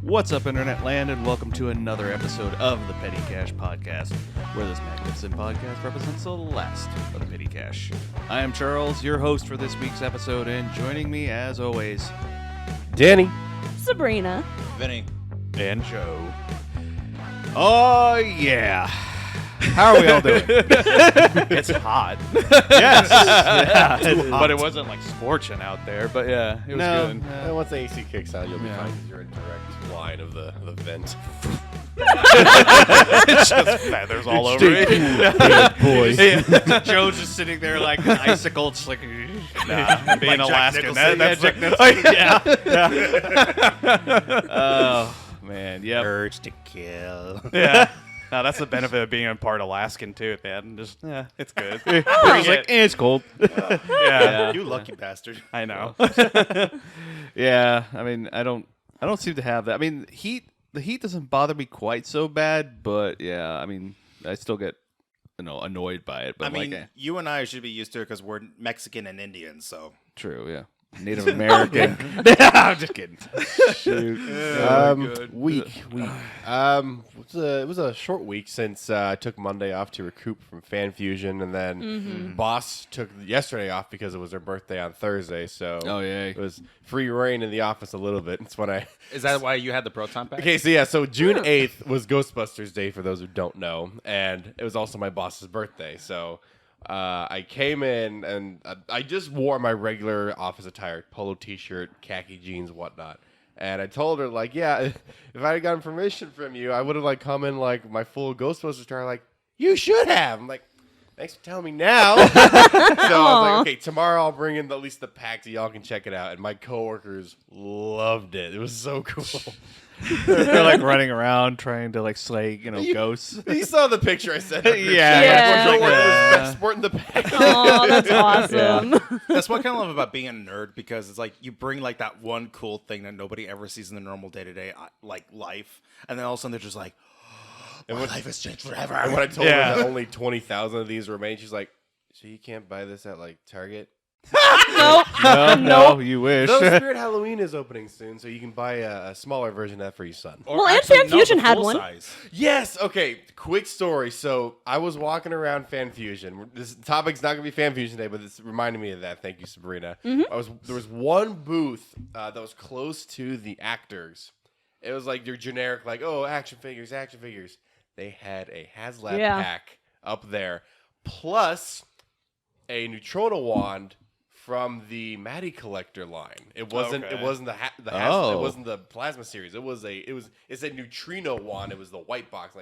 What's up, Internet Land, and welcome to another episode of the Petty Cash Podcast, where this magnificent podcast represents the last of the Petty Cash. I am Charles, your host for this week's episode, and joining me, as always, Danny, Sabrina, Vinny, and Joe. Oh, yeah. How are we all doing? It's hot. Yes. Yeah. But it wasn't like scorching out there, but yeah, it was good. And once the AC kicks out, you'll be fine because you're in direct line of the vent. It's just feathers all over it. Boy. Yeah. Joe's just sitting there like an icicle, just like, being Alaskan. That's Oh, man. Yep. urge to kill. Yeah. No, that's the benefit of being in part Alaskan, too, man. Just, it's good. It's cold. Yeah. You lucky bastard. I know. Yeah. I mean, I don't seem to have that. I mean, the heat doesn't bother me quite so bad, but yeah, I mean, I still get, annoyed by it. But I mean, you and I should be used to it because we're Mexican and Indian, so. True, yeah. Native American. I'm just kidding. Shoot. Week. It was a short week since I took Monday off to recoup from Fan Fusion, and then Boss took yesterday off because it was her birthday on Thursday. So it was free reign in the office a little bit. It's when I. Is that why you had the proton pack? Okay, so June 8th was Ghostbusters Day for those who don't know, and it was also my boss's birthday. So. I came in and I just wore my regular office attire, polo t-shirt, khaki jeans, whatnot. And I told her, like, yeah, if I had gotten permission from you, I would have, come in, my full Ghostbusters attire. Like, you should have. I'm like, thanks for telling me now. So I was like, okay, tomorrow I'll bring in at least the pack so y'all can check it out. And my coworkers loved it. It was so cool. They're running around trying to slay, ghosts. You saw the picture I sent. Yeah. My coworker was sporting the pack. Oh, that's awesome. That's what I kind of love about being a nerd, because it's like you bring that one cool thing that nobody ever sees in the normal day-to-day life, and then all of a sudden they're just like, my life has changed forever. And when I told her that only 20,000 of these remain, she's like, so you can't buy this at Target? No, you wish. Though Spirit Halloween is opening soon, so you can buy a smaller version of that for your son. Well, and Fan Fusion had one. Size. Yes. Okay. Quick story. So I was walking around Fan Fusion. This topic's not going to be Fan Fusion Day, but it's reminding me of that. Thank you, Sabrina. Mm-hmm. There was one booth that was close to the actors. It was your generic, action figures. They had a HasLab pack up there, plus a Neutrona wand from the Matty Collector line. It wasn't. Okay. It wasn't it wasn't the plasma series. It's a neutrino wand. It was the white box.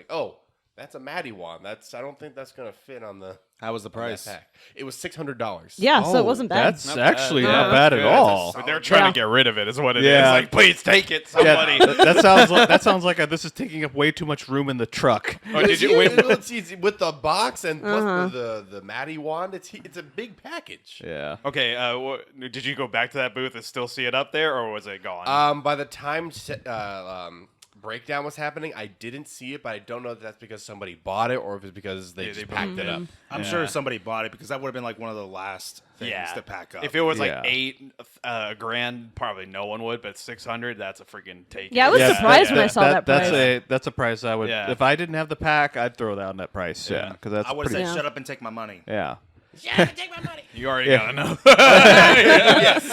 That's a Matty wand. I don't think that's gonna fit on the. How was the price? Pack. It was $600. Yeah, so it wasn't bad. That's actually not bad at all. But They're trying to get rid of it, is what it is. Please take it, somebody. Yeah, that sounds like this is taking up way too much room in the truck. Oh, did you wait with the box and plus the Matty wand? It's a big package. Yeah. Okay, did you go back to that booth and still see it up there, or was it gone? By the time breakdown was happening, I didn't see it, but I don't know if that's because somebody bought it or if it's because they just packed it up. I'm sure somebody bought it, because that would have been one of the last things to pack up. If it was $8,000, probably no one would, but $600, that's a freaking take. Yeah, I was surprised when I saw that price. That's a price I would. Yeah. If I didn't have the pack, I'd throw down that price. Yeah, because that's. I would have said, "Shut up and take my money." Yeah. Yeah, take my money. You already gotta know. Yes.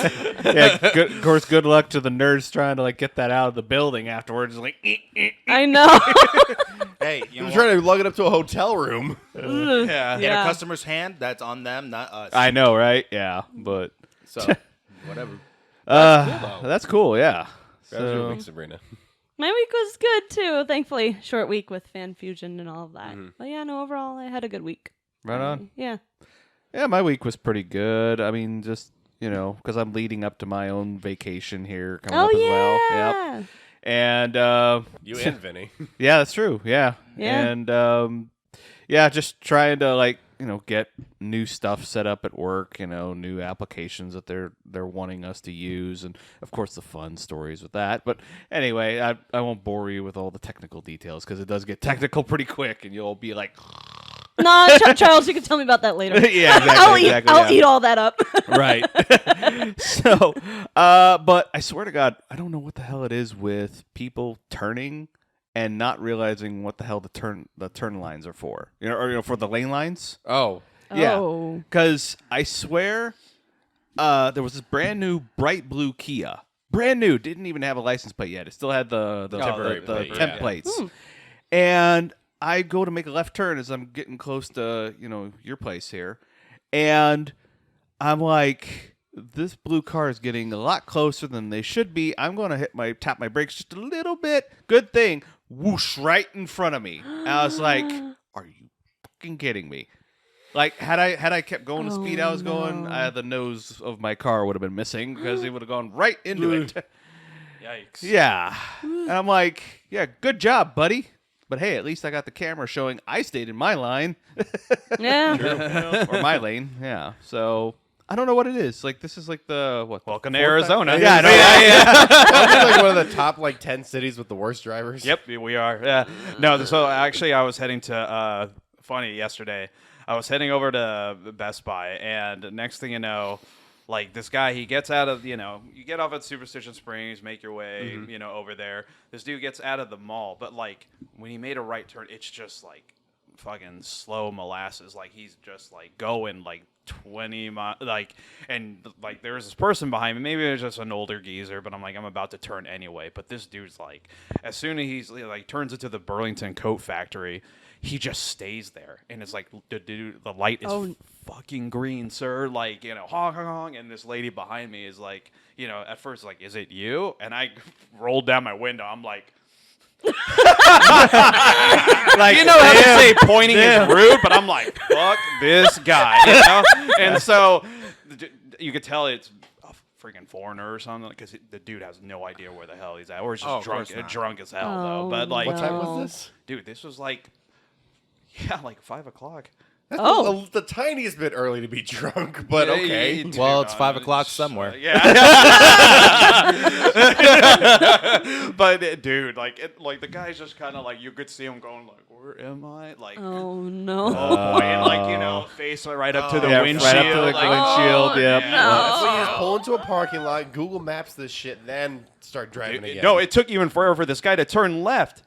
Yeah. Of course, good luck to the nerds trying to get that out of the building afterwards. I know. Hey, I'm trying to lug it up to a hotel room. Yeah. In a customer's hand, that's on them, not us. I know, right? Yeah, but so whatever. That's cool. Yeah. That was your week, Sabrina. My week was good too. Thankfully, short week with Fan Fusion and all of that. But yeah, no, overall, I had a good week. Right on. Yeah. Yeah, my week was pretty good. I mean, just, because I'm leading up to my own vacation here coming up as well. Yep. And you and Vinny. Yeah, that's true. Yeah. Yeah. And just trying to get new stuff set up at work, new applications that they're wanting us to use, and of course the fun stories with that. But anyway, I won't bore you with all the technical details because it does get technical pretty quick, and you'll be like, Nah, Charles, you can tell me about that later. Yeah, exactly. I'll eat all that up. Right. So, but I swear to God, I don't know what the hell it is with people turning and not realizing what the hell the turn lines are for. Or for the lane lines. Oh. Yeah. Oh. Because I swear, there was this brand new bright blue Kia. Brand new, didn't even have a license plate yet. It still had the Temporary plate, temp plates. And I go to make a left turn as I'm getting close to, your place here. And I'm like, this blue car is getting a lot closer than they should be. I'm going to tap my brakes just a little bit. Good thing. Whoosh, right in front of me. And I was like, are you fucking kidding me? Like, had I kept going the speed I was going, the nose of my car would have been missing because it would have gone right into it. Yikes. Yeah. And I'm like, yeah, good job, buddy. But hey, at least I got the camera showing I stayed in my line. Yeah. Or my lane. Yeah. So I don't know what it is. Like, this is like Welcome to Arizona. Yeah, I know. Yeah. It's like one of the top 10 cities with the worst drivers. Yep, we are. Yeah. No, so actually I was heading to funny yesterday. I was heading over to Best Buy, and next thing you know, this guy, he gets out of, you get off at Superstition Springs, make your way, over there. This dude gets out of the mall, but when he made a right turn, it's just fucking slow molasses. He's just going 20 miles, and there's this person behind me. Maybe it was just an older geezer, but I'm I'm about to turn anyway. But this dude's as soon as he's turns into the Burlington Coat Factory, he just stays there, and it's the light is fucking green, sir. Honk, honk, honk, and this lady behind me is at first is it you? And I rolled down my window. I'm like, how they say pointing is rude, but I'm like, fuck this guy, And so you could tell it's a freaking foreigner or something because the dude has no idea where the hell he's at, or he's just drunk as hell though. But What time was this? Dude, this was 5 o'clock. That's the tiniest bit early to be drunk, but okay. Well, it's 5 o'clock somewhere. Yeah. But dude, the guy's just kind of you could see him going where am I? Oh no. Oh boy, and face right up to the windshield. Right up to the windshield. Yep. That's when you just pull into a parking lot, Google Maps this shit, then start driving again. No, it took even forever for this guy to turn left.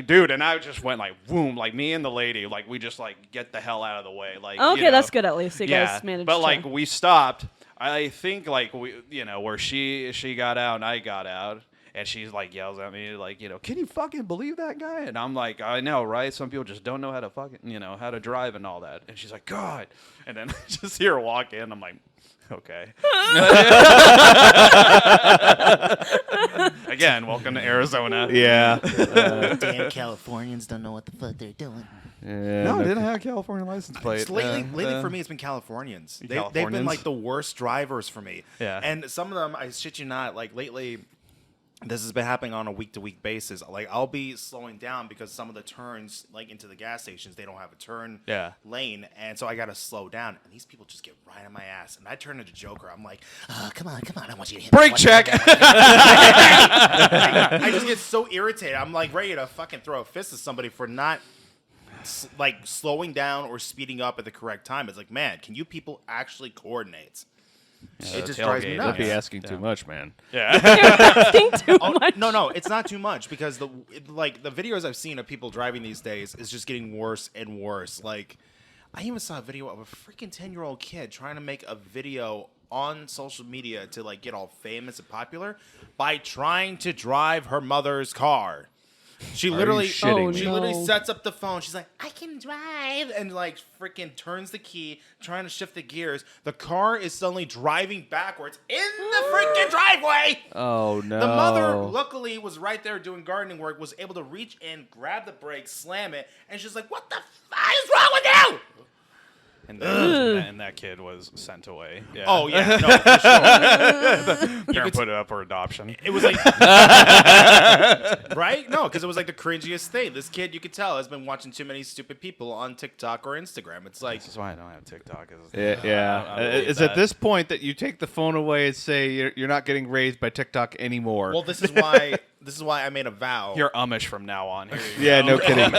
Dude, and I just went boom, me and the lady, we just get the hell out of the way. Okay, that's good at least. You guys managed but to. we stopped. I think we, where she got out and I got out, and she's yells at me can you fucking believe that guy? And I'm I know, right? Some people just don't know how to fucking how to drive and all that. And she's like, God, and then I just hear her walk in. I'm like, okay. Again, welcome to Arizona. Yeah. Damn Californians don't know what the fuck they're doing. Yeah. No, I didn't have a California license plate. Lately for me, it's been Californians. They've been Californians? the worst drivers for me. Yeah. And some of them, I shit you not, lately, this has been happening on a week-to-week basis. I'll be slowing down because some of the turns, into the gas stations, they don't have a turn lane, and so I gotta slow down. And these people just get right on my ass, and I turn into Joker. I'm like, Come on, I want you to hit Brake check. I just get so irritated. I'm ready to fucking throw a fist at somebody for not slowing down or speeding up at the correct time. It's man, can you people actually coordinate? Yeah, it just drives me nuts. Don't be asking too much, man. You're asking too much. No, it's not too much because the videos I've seen of people driving these days is just getting worse and worse. I even saw a video of a freaking 10-year-old kid trying to make a video on social media to get all famous and popular by trying to drive her mother's car. She literally sets up the phone. She's like, I can drive, and freaking turns the key, trying to shift the gears. The car is suddenly driving backwards in the freaking driveway. Oh no! The mother, luckily, was right there doing gardening work. Was able to reach in, grab the brake, slam it, and she's like, "What the fuck is wrong with you?" And that kid was sent away. Yeah. Oh yeah, no, for sure. Parent put it up for adoption. It was right? No, because it was the cringiest thing. This kid, you could tell, has been watching too many stupid people on TikTok or Instagram. It's This is why I don't have TikTok. Yeah. It's at this point that you take the phone away and say you're not getting raised by TikTok anymore. Well, this is why This is why I made a vow. You're Amish from now on. Here you Yeah, go. no kidding.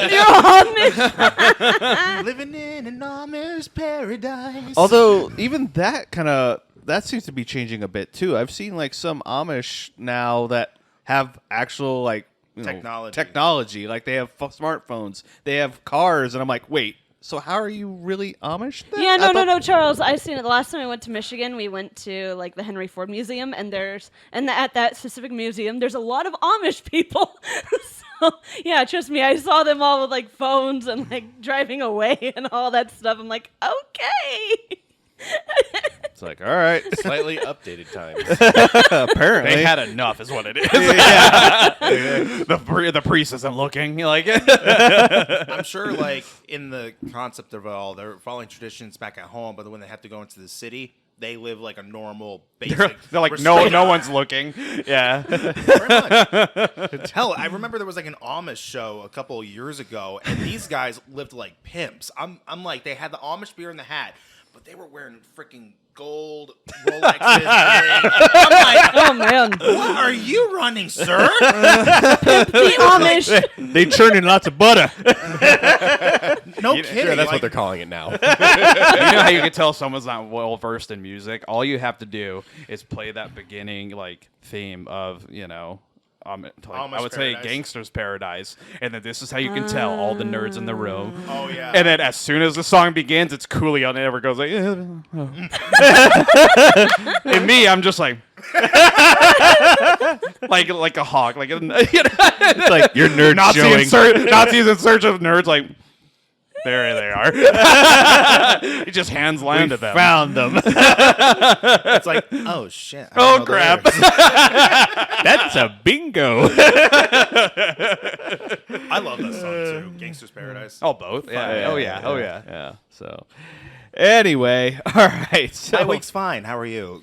Living in an Amish paradise. Although even that seems to be changing a bit too. I've seen like some Amish now that have actual like technology. Like they have smartphones, they have cars, and I'm like, wait. So how are you really Amish then? Yeah, no, Charles. I've seen it. The last time I went to Michigan, we went to like the Henry Ford Museum, and at that specific museum, there's a lot of Amish people. So yeah, trust me, I saw them all with like phones and like driving away and all that stuff. I'm like, okay. It's like, all right. Slightly updated times. Apparently. They had enough, is what it is. The priest isn't looking. You're like, I'm sure, like, in the concept of it all, they're following traditions back at home, but when they have to go into the city, they live like a normal, basic. they're like, no one's looking. Yeah. Very much. Hell, I remember there was like an Amish show a couple of years ago, and these guys lived like pimps. I'm like, they had the Amish beer in the hat, but they were wearing freaking gold Rolexes. I'm like, Oh man, what are you running, sir? the Amish. They churn in lots of butter. No kidding. Sure, that's like, what they're calling it now. You know how you can tell someone's not well versed in music? All you have to do is play that beginning like theme of, I would say Paradise. Gangster's Paradise, and then this is how you can tell all the nerds in the room. Oh yeah. And then as soon as the song begins, it's Coolio, and it never goes like. And me, I'm just like, like a hawk, like It's like your nerd Nazis showing. Nazis in search of nerds, like. There they are. He just hands landed them. Found them. It's like, oh shit. I Oh don't know crap! the lyrics. That's a bingo. I love that song too. Gangster's Paradise. Oh, both. Yeah. Oh yeah. Oh yeah. Yeah. So, anyway, all right. So, My week's fine. How are you?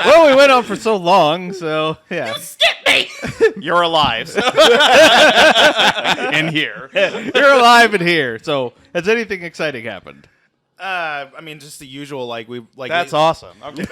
well, we went on for so long, so yeah. You're alive. In here. You're alive in here. So, has anything exciting happened? I mean, just the usual. Like That's awesome. Okay.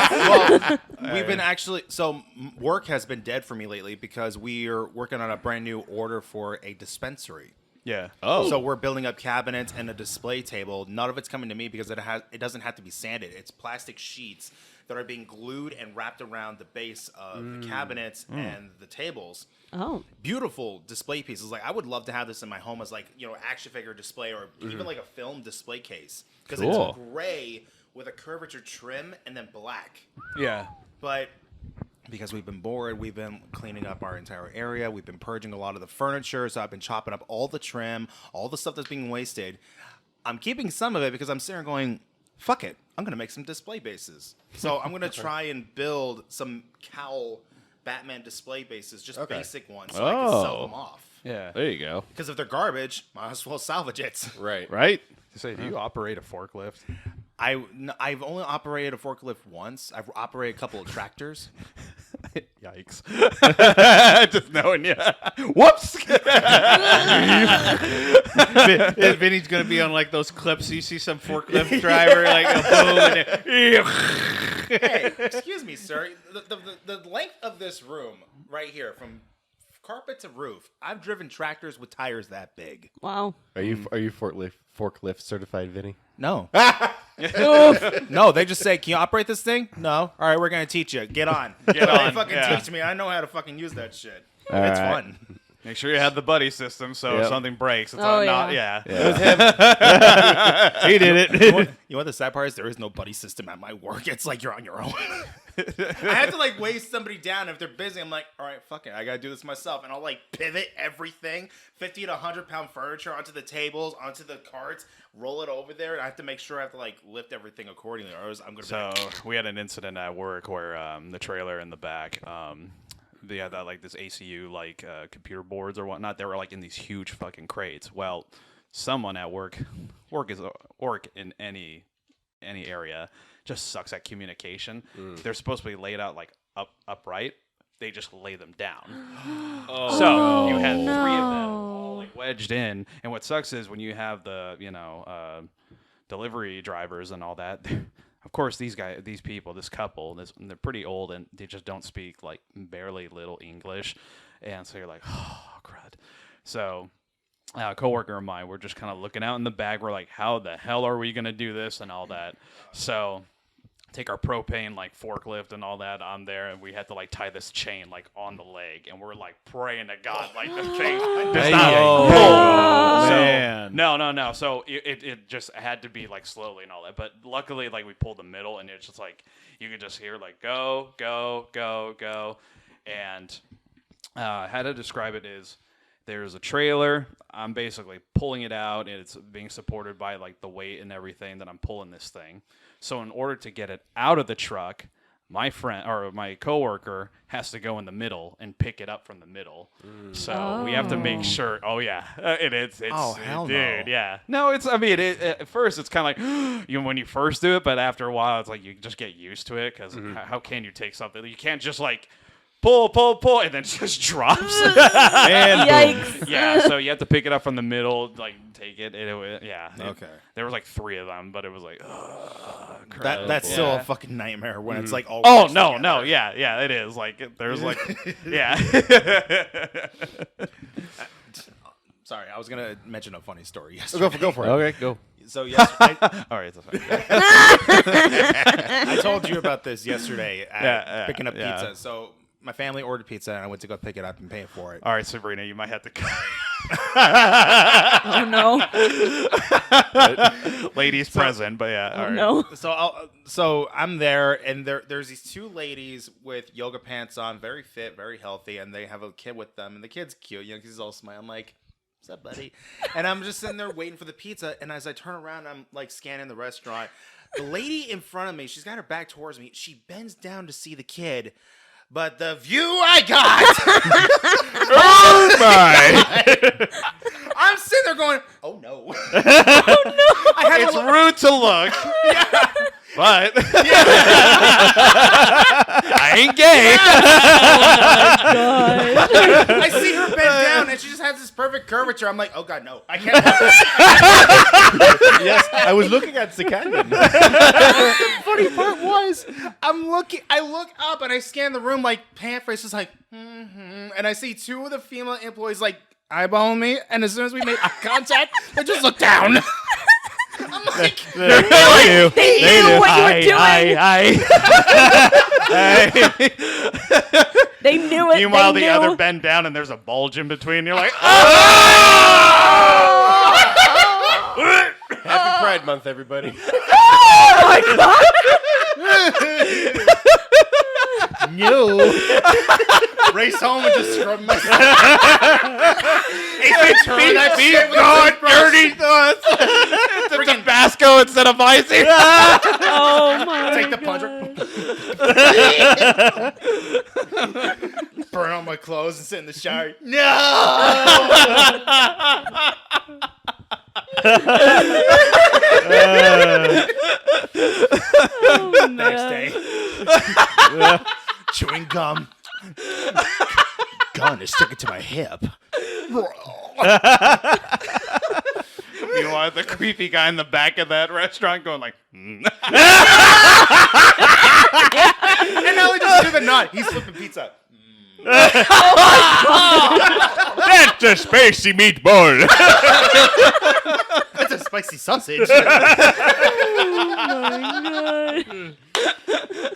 Well, we've been actually. So work has been dead for me lately because we are working on a brand new order for a dispensary. Yeah. Oh. So we're building up cabinets and a display table. None of it's coming to me because it doesn't have to be sanded. It's plastic sheets that are being glued and wrapped around the base of the cabinets and the tables. Oh, Beautiful display pieces. Like I would love to have this in my home as like, action figure display or even like a film display case because Cool. it's gray with a curvature trim and then black. Yeah. But because we've been bored, we've been cleaning up our entire area. We've been purging a lot of the furniture. So I've been chopping up all the trim, all the stuff that's being wasted. I'm keeping some of it because I'm sitting there going, fuck it. I'm going to make some display bases. So I'm going to try and build some cowl Batman display bases, just basic ones, so I can sell them off. Yeah. There you go. Because if they're garbage, might as well salvage it. Right. Right? Say, do you operate a forklift? I've only operated a forklift once. I've operated a couple of tractors. Yikes. Just knowing you. Whoops. Vinny's going to be on like those clips. You see some forklift driver, like a boom. And Hey, excuse me, sir. The length of this room right here, from carpet to roof, I've driven tractors with tires that big. wow. Are you forklift certified, Vinny? No. No, they just say, can you operate this thing? No. All right, we're going to teach you. Get on. Get on, They fucking yeah. teach me. I know how to fucking use that shit. All It's right. fun. Make sure you have the buddy system so if Yep. something breaks, it's Oh, not. yeah. Yeah. he did it. You know what the sad part is? There is no buddy system at my work. It's like you're on your own. I have to like weigh somebody down if they're busy. I'm like, all right, fuck it, I gotta do this myself, and I'll like pivot everything, 50 to 100-pound furniture onto the tables, onto the carts, roll it over there, and I have to make sure I have to like lift everything accordingly, or else I'm gonna. So be like, we had an incident at work where the trailer in the back, they had that like this ACU like computer boards or whatnot. They were like in these huge fucking crates. Well, someone at work in any area just sucks at communication. They're supposed to be laid out like upright. They just lay them down. So you had three of them all like wedged in. And what sucks is when you have the delivery drivers and all that. of course, these people, this couple, they're pretty old and they just don't speak like barely little English, and so you're like, oh crud. So a coworker of mine, we're just kind of looking out in the back. We're like, how the hell are we gonna do this and all that? So take our propane like forklift and all that on there, and we had to like tie this chain like on the leg, and we're like praying to God like the thing does not pull. man. No. So it just had to be like slowly and all that, but luckily like we pulled the middle, and it's just like you could just hear like go, and how to describe it is there's a trailer. I'm basically pulling it out, and it's being supported by like the weight and everything that I'm pulling this thing. So in order to get it out of the truck, my friend or my coworker has to go in the middle and pick it up from the middle. So we have to make sure. Oh yeah, it's Oh, hell dude, no. yeah. No, it's. I mean, at first it's kind of like when you first do it, but after a while, it's like you just get used to it because how can you take something? You can't just like pull, and then it just drops. And boom. Yikes. Yeah, so you have to pick it up from the middle, like take it. Okay. There was like 3 of them, but it was like, That's still a fucking nightmare when it's like all. oh mixed no, together. yeah, it is. Like there's like, yeah. Sorry, I was gonna mention a funny story yesterday. Go for it. Okay, go. So yesterday, All right, that's fine. I told you about this yesterday at picking up yeah. pizza. So my family ordered pizza, and I went to go pick it up and pay for it. All right, Sabrina, you might have to. Oh no. Ladies present, but yeah. All Oh right. no. So I'm there, and there's these 2 ladies with yoga pants on, very fit, very healthy, and they have a kid with them, and the kid's cute, you know, 'cause he's all smiling. I'm like, what's up, buddy? And I'm just sitting there waiting for the pizza, and as I turn around, I'm like scanning the restaurant. The lady in front of me, she's got her back towards me. She bends down to see the kid. But the view I got! Oh my! I'm sitting there going, oh no. It's rude to look, but I ain't gay. I see her bend down, and she just has this perfect curvature. I'm like, oh god, no, I can't. Yes, I was looking at the canyon. The funny part was, I look up and I scan the room like pant face is like, and I see 2 of the female employees like eyeballing me, and as soon as we made eye contact, they just look down. I'm like, They knew what you were doing. They knew it. Meanwhile, they the knew. other bend down, and there's a bulge in between. You're like, Happy Pride Month, everybody. no. Race home and just scrub myself. "Be gone, dirty thoughts." It's Tabasco instead of icy. Oh my Take the plunger. Burn all my clothes and sit in the shower. Oh, Next man. day. Chewing gum. Gun is sticking to my hip. Meanwhile, the creepy guy in the back of that restaurant going like, And now we just do the nod. He's flipping pizza. That's a spicy meatball. That's a spicy sausage.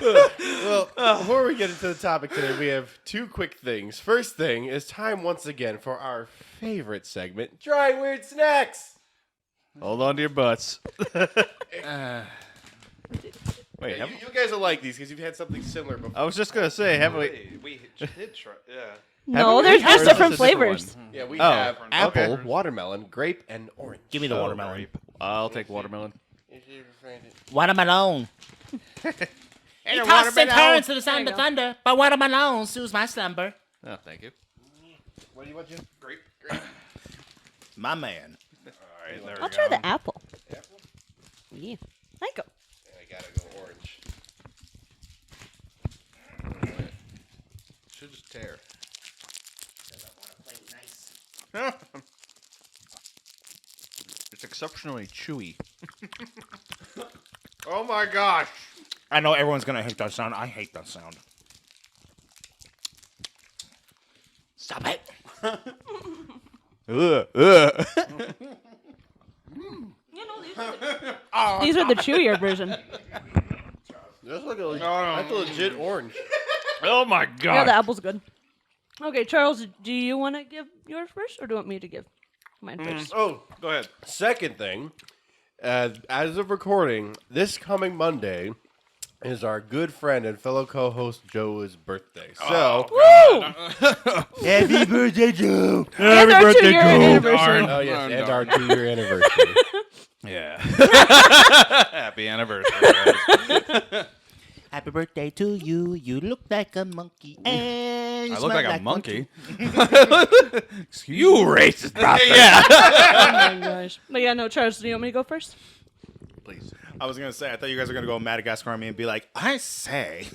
Well, before we get into the topic today, we have 2 quick things. First thing is time once again for our favorite segment, Dry Weird Snacks. Hold on to your butts. Wait, Yeah, you guys will like these because you've had something similar before. I was just gonna say, haven't we? we did try, yeah. No, Haven't we? there's Or just is this different a different flavors. one? Yeah, we Oh, have apple, okay. watermelon, grape, and orange. Give me the watermelon. I'll take watermelon. Watermelon. He tossed and turns to the sound of thunder, but watermelon soothes my slumber. Oh, thank you. What do you want, Jim? Grape. My man. All right, there I'll we try go. the apple. Apple? Yeah. Like it. I gotta go orange. Should just tear. It's exceptionally chewy. Oh my gosh. I know everyone's gonna hate that sound. I hate that sound. Stop it. These are the chewier version. That's like that's a legit orange. Oh my Yeah, god. the apple's good. Okay, Charles, do you want to give yours first, or do you want me to give mine first? Oh, go ahead. Second thing, as of recording, this coming Monday is our good friend and fellow co-host Joe's birthday. So, Woo! happy birthday, Joe! And our 2-year anniversary. Oh yes, and our 2-year anniversary. Yeah. Happy anniversary. guys. Happy birthday to you. You look like a monkey. And you I look smell like a monkey. You racist bastard! Yeah. Oh my gosh. But yeah, no, Charles, do you want me to go first? Please. I was gonna say, I thought you guys were gonna go Madagascar on me and be like, I say.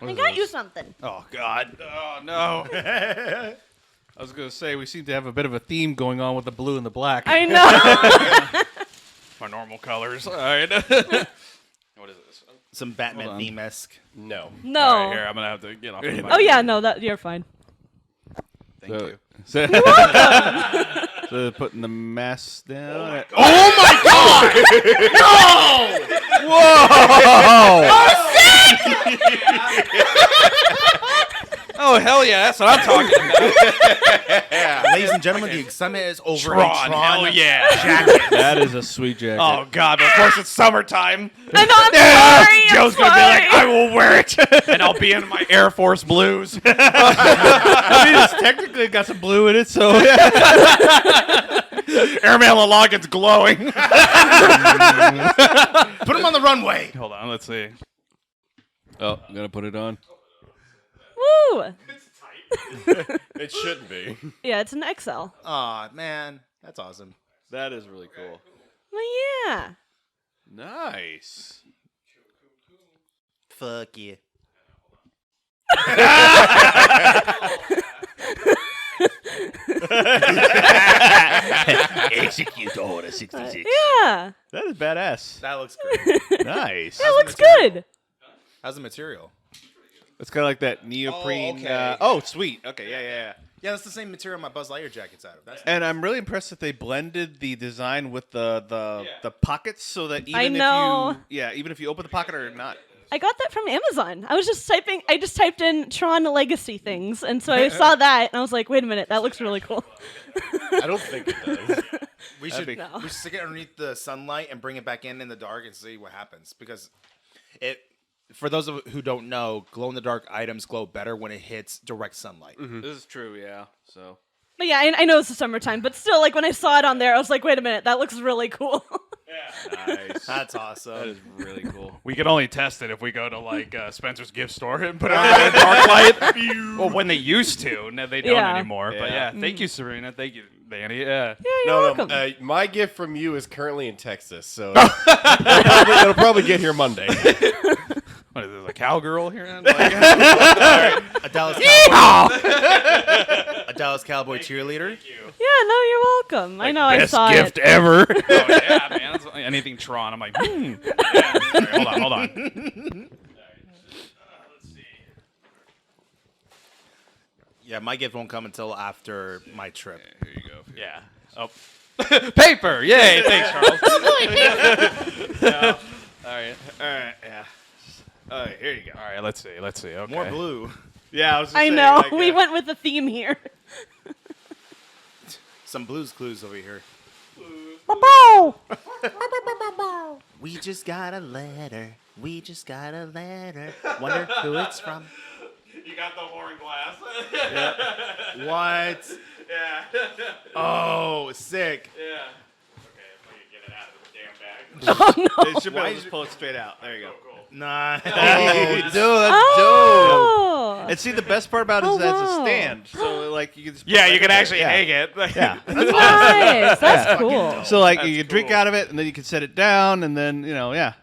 I got you something. Oh god. Oh no. I was gonna say we seem to have a bit of a theme going on with the blue and the black. I know. My normal colors. All right. What is this? Some Batman Hold on. theme-esque. No. No. All right, here I'm gonna have to get off. The Oh yeah, no, that you're fine. Thank you. So putting the mask down. Oh my god! Oh hell yeah, that's what I'm talking about. Ladies and gentlemen, the excitement is over. Tron, hell yeah. That is a sweet jacket. Oh god, but of course it's summertime. I know, I'm sorry. Joe's I'm gonna be like, sorry. I will wear it, and I'll be in my Air Force blues. I mean, it's technically got some blue in it, so Airman Logan's glowing. Put him on the runway. Hold on, let's see. Oh, I'm gonna put it on. Woo! It shouldn't be. Yeah, it's an XL. Aw, man. That's awesome. That is really cool. Well, yeah. Nice. Fuck you. Execute order 66. Yeah. That is badass. That looks great. Nice. That looks good. How's the material? It's kind of like that neoprene. okay. Oh, sweet. Okay, yeah. Yeah, that's the same material my Buzz Lightyear jacket's out of. That's And I'm really impressed that they blended the design with the pockets, so that even I know. even if you open the pocket or not. I got that from Amazon. I just typed in Tron Legacy things, and so I saw that, and I was like, wait a minute, that looks really cool. I don't think it does. we should be- we should stick it underneath the sunlight and bring it back in the dark and see what happens, because it. For those of who don't know, glow-in-the-dark items glow better when it hits direct sunlight. This is true, yeah. So But yeah, I know it's the summertime, but still, like when I saw it on there, I was like, wait a minute, that looks really cool. nice. That's awesome. That is really cool. We can only test it if we go to like Spencer's gift store and put it on a dark light. Well, when they used to, no, they don't Yeah. anymore. But Yeah. yeah, thank you, Serena. Thank you, Danny. Yeah. Yeah, you're welcome. My gift from you is currently in Texas, so it'll probably get here Monday. What is this, a cowgirl here? A Dallas Cowboy, a Dallas Cowboy cheerleader. Yeah, no, you're welcome. I know, I saw gift it. ever. Oh yeah, man. That's anything Tron. I'm like, Yeah. Sorry, hold on. Yeah, my gift won't come until after my trip. Here you go. Yeah. Oh. Paper. Yay. Thanks, Charles. All right. Yeah. All right. Here you go. All right. Let's see. Okay. More blue. Yeah, I was. Just I saying, know. like, We went with the theme here. Some Blues Clues over here. We just got a letter. We just got a letter. Wonder who it's from. You got the worn glass. What? Yeah. Oh, sick. Yeah. Okay, if I can get it out of the damn bag. Oh, no. It should be able to just pull it straight out. There you go. Nice. Oh, dude, that's Oh. And see, the best part about it is Oh, that it's a wow. stand. So, like, you can just. put Yeah, it you right can there. actually hang it. Yeah. Nice. That's cool. So, like, you That's can drink cool. out of it, and then you can set it down, and then, yeah.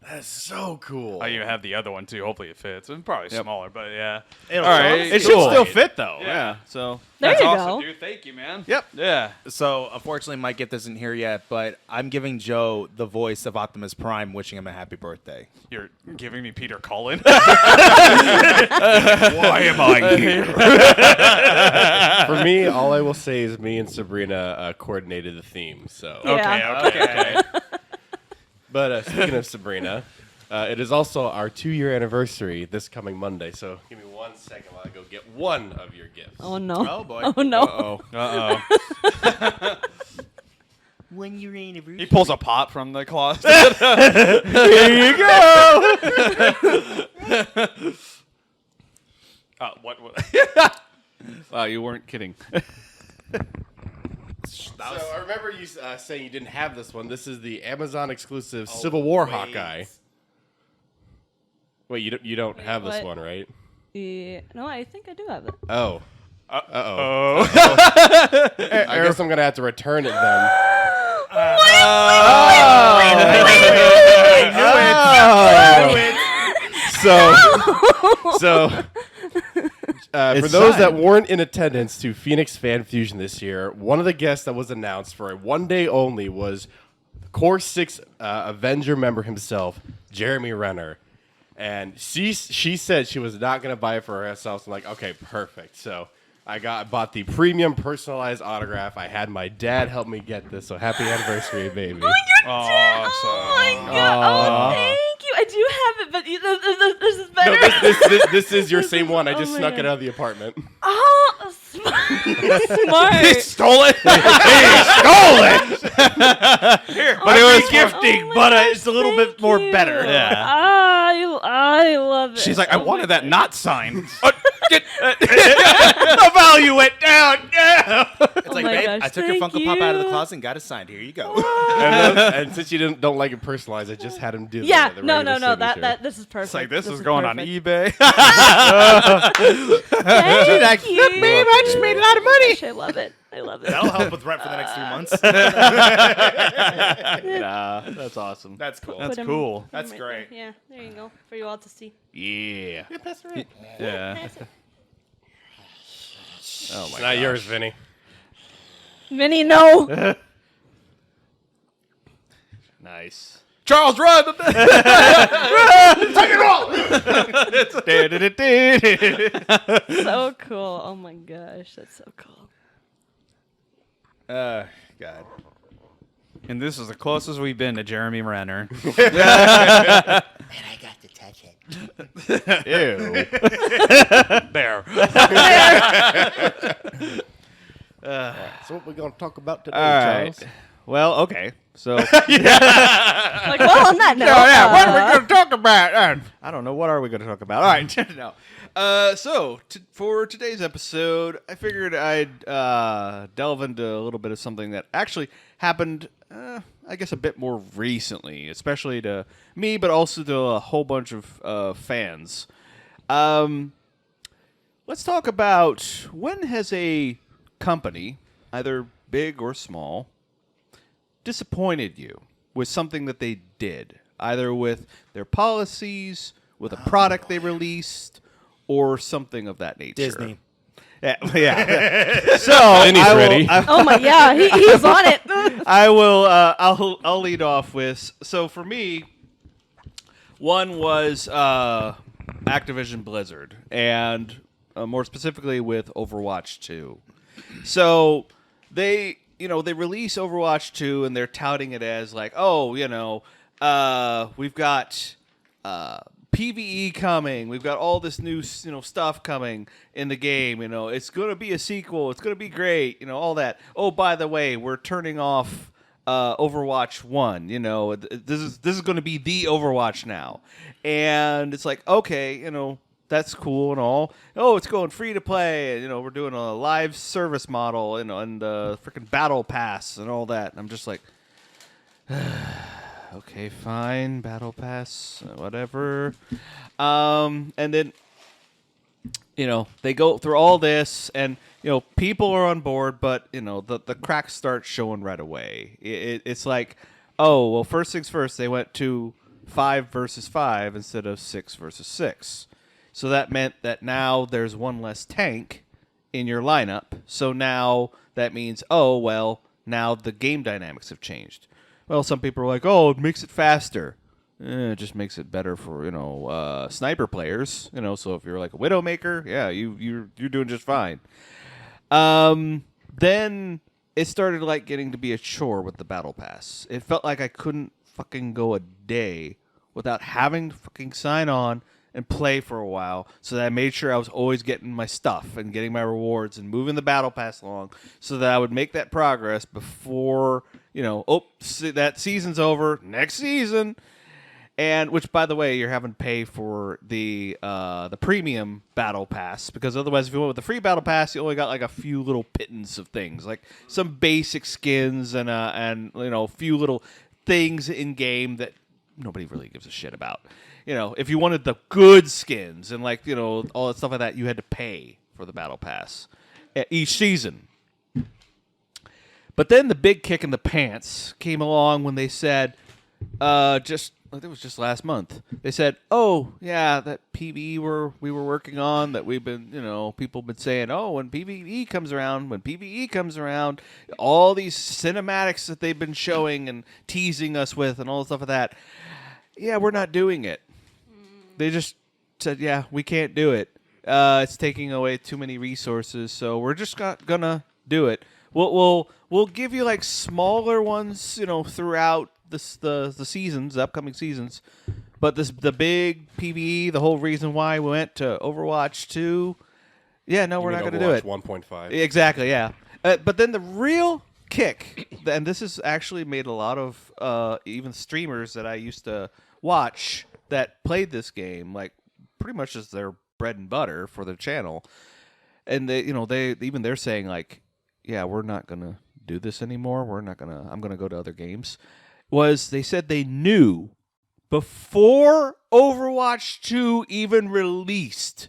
That's so cool. Oh, you have the other one too. Hopefully it fits. It's probably smaller, but yeah. It'll All fit. right. It should still fit though. Yeah. So There That's you awesome, go. dude. Thank you, man. Yep. Yeah. So, unfortunately, my gift isn't here yet, but I'm giving Joe the voice of Optimus Prime, wishing him a happy birthday. You're giving me Peter Cullen. why am I here? For me, all I will say is me and Sabrina coordinated the theme. So, Yeah. Okay. but speaking of Sabrina, it is also our 2-year anniversary this coming Monday. So, give me 1 second while I go get one of your gifts. Oh no. Oh, boy. Oh no. Uh-oh. When you're anniversary. He pulls a pot from the closet. Here you go. What? Wow, you weren't kidding. So, I remember you saying you didn't have this one. This is the Amazon exclusive Civil War Hawkeye. Wait, you don't have this what? one, right? Yeah. No, I think I do have it. Oh. Oh. I guess I'm going to have to return it then. So, for those that weren't in attendance to Phoenix Fan Fusion this year, one of the guests that was announced for a one day only was Core 6 Avenger member himself, Jeremy Renner. And she said she was not going to buy it for herself. So I'm like, okay, perfect. So I bought the premium personalized autograph. I had my dad help me get this. So happy anniversary, baby. Oh my god! Oh, thank you. I do have it, but this is better. No, this is your same one. I just oh my snuck it God. out of the apartment. Oh, smart. Stole it. Here, But it was Oh gifting, my but gosh, it's a little bit thank more you. better. I love it. She's like, I Oh wanted my that not signed. The value went down. No. It's like, my babe, gosh, I took your thank Funko Pop out of the you. closet and got it signed. Here you go. And since you don't like it personalized, I just had him do Yeah, the no, regular no. signature. That this is perfect. It's like this is is going on perfect. eBay. Thank you. babe, I just made a lot of money. Gosh, I love it. I love it. That'll help with rent for the next 3 months. Nah, that's awesome. That's cool. That's Put 'em- cool. put 'em That's right great. there. Yeah, there you go. For you all to see. Yeah. Yeah. That's it. Oh It's my not god. yours, Vinny. Vinny, no. Nice. Charles, run! So cool. Oh my gosh, that's so cool. God. And this is the closest we've been to Jeremy Renner. Man, I got to touch it. Ew. There. So what we're going to talk about today, All right. Charles? Well, okay. So, Like, well, on that note. what are we going to talk about? I don't know. What are we going to talk about? All right. No. For today's episode, I figured I'd delve into a little bit of something that actually happened, I guess, a bit more recently, especially to me, but also to a whole bunch of fans. Let's talk about when has a company, either big or small, disappointed you with something that they did, either with their policies, with a product they released, or something of that nature. Disney. Yeah. So Vinny's ready. Oh my, yeah, he's on it. I will. I'll lead off with. So for me, one was Activision Blizzard, and more specifically with Overwatch 2. So they release Overwatch 2, and they're touting it as like, oh, we've got PvE coming, we've got all this new stuff coming in the game. It's gonna be a sequel. It's gonna be great. All that. Oh, by the way, we're turning off Overwatch 1. This is going to be the Overwatch now, and it's like, okay, that's cool and all. Oh, it's going free to play. And, we're doing a live service model, and the freaking battle pass and all that. And I'm just like, okay, fine, battle pass, whatever. And then, they go through all this, and people are on board, but the cracks start showing right away. It's like, oh well, first things first. They went to 5 versus 5 instead of 6 versus 6. So that meant that now there's one less tank in your lineup. So now that means, oh, well, now the game dynamics have changed. Well, some people are like, oh, it makes it faster. It just makes it better for, sniper players. So if you're like a Widowmaker, yeah, you're doing just fine. Then it started like getting to be a chore with the battle pass. It felt like I couldn't fucking go a day without having to fucking sign on and play for a while, so that I made sure I was always getting my stuff and getting my rewards and moving the battle pass along so that I would make that progress before, that season's over, next season. And which, by the way, you're having to pay for the premium battle pass, because otherwise, if you went with the free battle pass, you only got like a few little pittance of things, like some basic skins and a few little things in game that nobody really gives a shit about. If you wanted the good skins and all that stuff like that, you had to pay for the battle pass each season. But then the big kick in the pants came along when they said, it was just last month. They said, "Oh, yeah, that PvE we were working on, that we've been, people have been saying, oh, when PvE comes around, all these cinematics that they've been showing and teasing us with and all the stuff like that. Yeah, we're not doing it." They just said, "Yeah, we can't do it. It's taking away too many resources, so we're just not gonna do it. We'll give you like smaller ones, throughout the seasons, the upcoming seasons. But the big PvE, the whole reason why we went to Overwatch 2, yeah, no, we're not gonna do it. 1.5. Exactly, yeah. But then the real kick, and this has actually made a lot of even streamers that I used to watch that played this game, like pretty much as their bread and butter for their channel, and they're saying like, yeah, we're not gonna do this anymore. I'm gonna go to other games. They said they knew before Overwatch 2 even released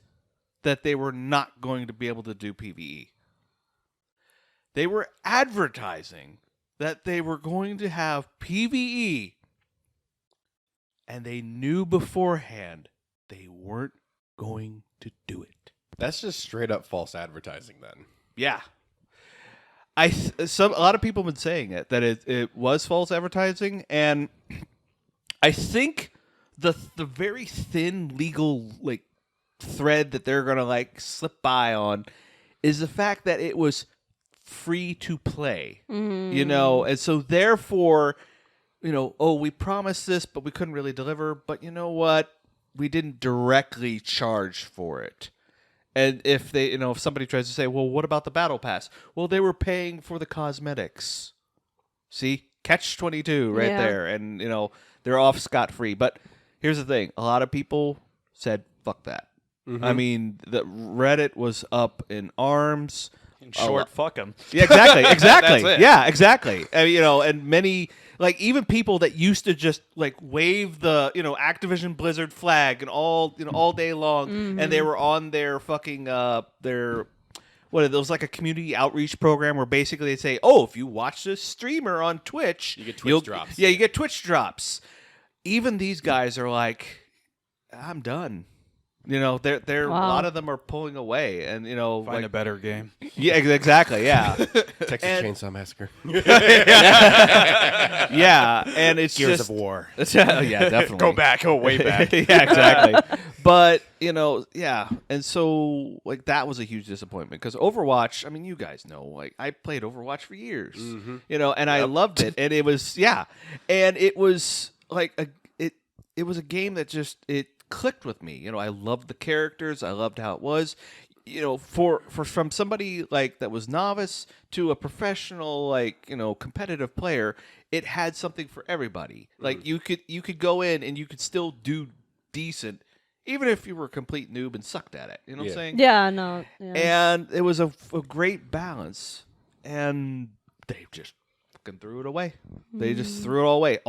that they were not going to be able to do PvE. They were advertising that they were going to have PvE, and they knew beforehand they weren't going to do it. That's just straight up false advertising then. Yeah. A lot of people have been saying that it was false advertising, and I think the very thin legal thread that they're gonna slip by on is the fact that it was free to play, and so therefore, we promised this, but we couldn't really deliver. But you know what? We didn't directly charge for it. And if if somebody tries to say, well, what about the battle pass? Well, they were paying for the cosmetics. See, catch-22 right there, and they're off scot-free. But here's the thing: a lot of people said, "Fuck that." Mm-hmm. I mean, the Reddit was up in arms. In short, fuck them. Yeah, exactly. That's it. Yeah, exactly. And many, even people that used to just wave the Activision Blizzard flag and all day long, and they were on their fucking it was like a community outreach program where basically they say, oh, if you watch this streamer on Twitch, you get Twitch drops. Yeah, you get Twitch drops. Even these guys are like, I'm done. They're Wow. a lot of them are pulling away, and Find a better game. Yeah, exactly. Yeah, Texas Chainsaw Massacre. yeah, and it's Gears just of War. yeah, definitely. Go back. Go way back. Yeah, exactly. But yeah, and so that was a huge disappointment because Overwatch. I mean, you guys know, I played Overwatch for years, and I loved it, and it was and it was it was a game that just clicked with me. I loved the characters. I loved how it was. From somebody that was novice to a professional, competitive player, it had something for everybody. You could go in and you could still do decent, even if you were a complete noob and sucked at it. You know what I'm saying? Yeah, no. Yeah. And it was a great balance, and they just fucking threw it away. They just threw it all away.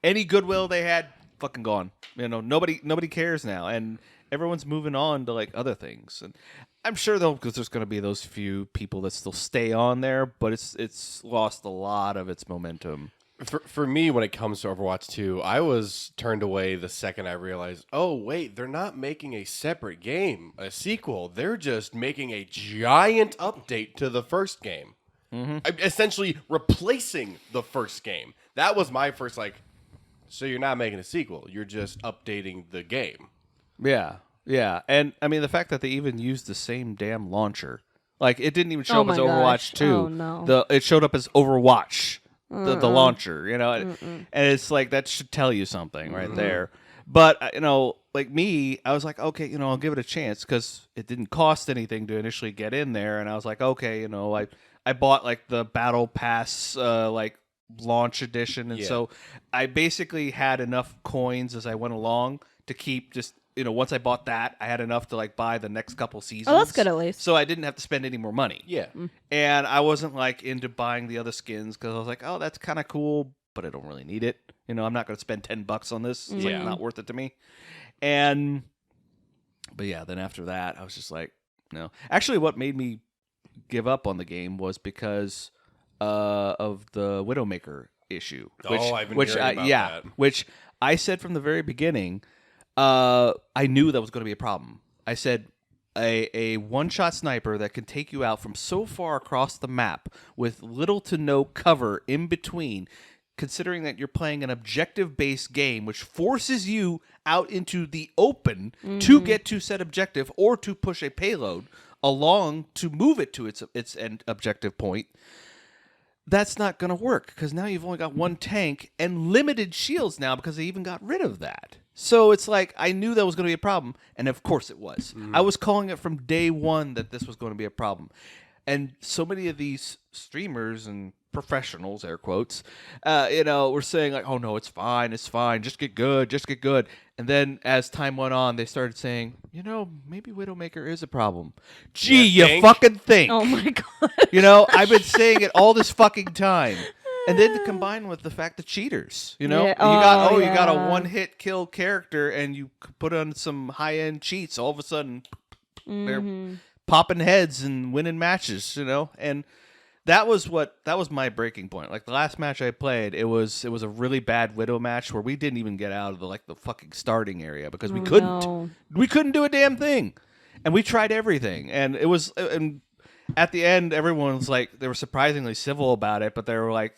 Any goodwill they had, fucking gone. Nobody cares now, and everyone's moving on to other things. And I'm sure because there's going to be those few people that still stay on there, but it's lost a lot of its momentum. For me, when it comes to Overwatch 2, I was turned away the second I realized, oh, wait, they're not making a separate game, a sequel. They're just making a giant update to the first game. Essentially replacing the first game. That was my first, so you're not making a sequel. You're just updating the game. Yeah. Yeah. And, I mean, the fact that they even used the same damn launcher. Like, it didn't even show up as Overwatch 2. Oh, no. It showed up as Overwatch. The launcher, and it's like that should tell you something right there. But like me, I was like, okay, I'll give it a chance because it didn't cost anything to initially get in there, and I was like, okay, I bought like the Battle Pass launch edition, and so I basically had enough coins as I went along to keep just. Once I bought that, I had enough to buy the next couple seasons. Oh, that's good at least. So I didn't have to spend any more money. Yeah. And I wasn't into buying the other skins because I was like, oh, that's kind of cool, but I don't really need it. I'm not going to spend $10 on this. It's not worth it to me. But yeah, then after that, I was just like, no. Actually, what made me give up on the game was because of the Widowmaker issue. I've been hearing about that. Which I said from the very beginning. I knew that was going to be a problem. I said a one-shot sniper that can take you out from so far across the map with little to no cover in between, considering that you're playing an objective-based game which forces you out into the open to get to said objective or to push a payload along to move it to its end objective point. That's not going to work because now you've only got one tank and limited shields now because they even got rid of that. So it's like I knew that was going to be a problem, and of course it was. I was calling it from day one that this was going to be a problem. And so many of these streamers and professionals, air quotes, were saying oh no, it's fine, just get good. And then as time went on, they started saying, maybe Widowmaker is a problem. Gee, you fucking think? Oh my god! I've been saying it all this fucking time. And then to combine with the fact that cheaters, you got a one-hit kill character, and you put on some high-end cheats. All of a sudden, they're popping heads and winning matches, And that was my breaking point. Like the last match I played, it was a really bad Widow match where we didn't even get out of the fucking starting area because we couldn't. No. We couldn't do a damn thing, and we tried everything, and it was at the end, everyone was they were surprisingly civil about it, but they were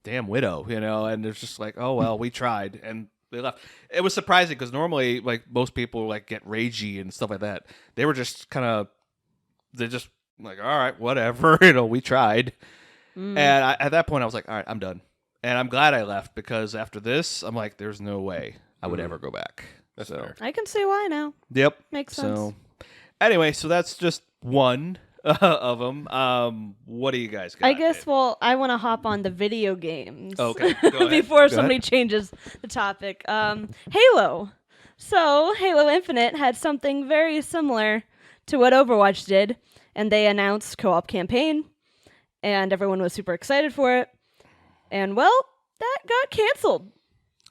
damn Widow, and it's just oh, well, we tried, and they left. It was surprising because normally, most people get ragey and stuff like that. They were just they're just all right, whatever, we tried. And at that point, I was all right, I'm done. And I'm glad I left because after this, I'm there's no way I would ever go back. That's fair. I can see why now. Yep. Makes sense. So, anyway, so that's just one of them. What do you guys got? I guess, I want to hop on the video games. Okay, go ahead. Before Go somebody ahead. changes the topic. Halo. So, Halo Infinite had something very similar to what Overwatch did, and they announced co-op campaign, and everyone was super excited for it. And, that got canceled.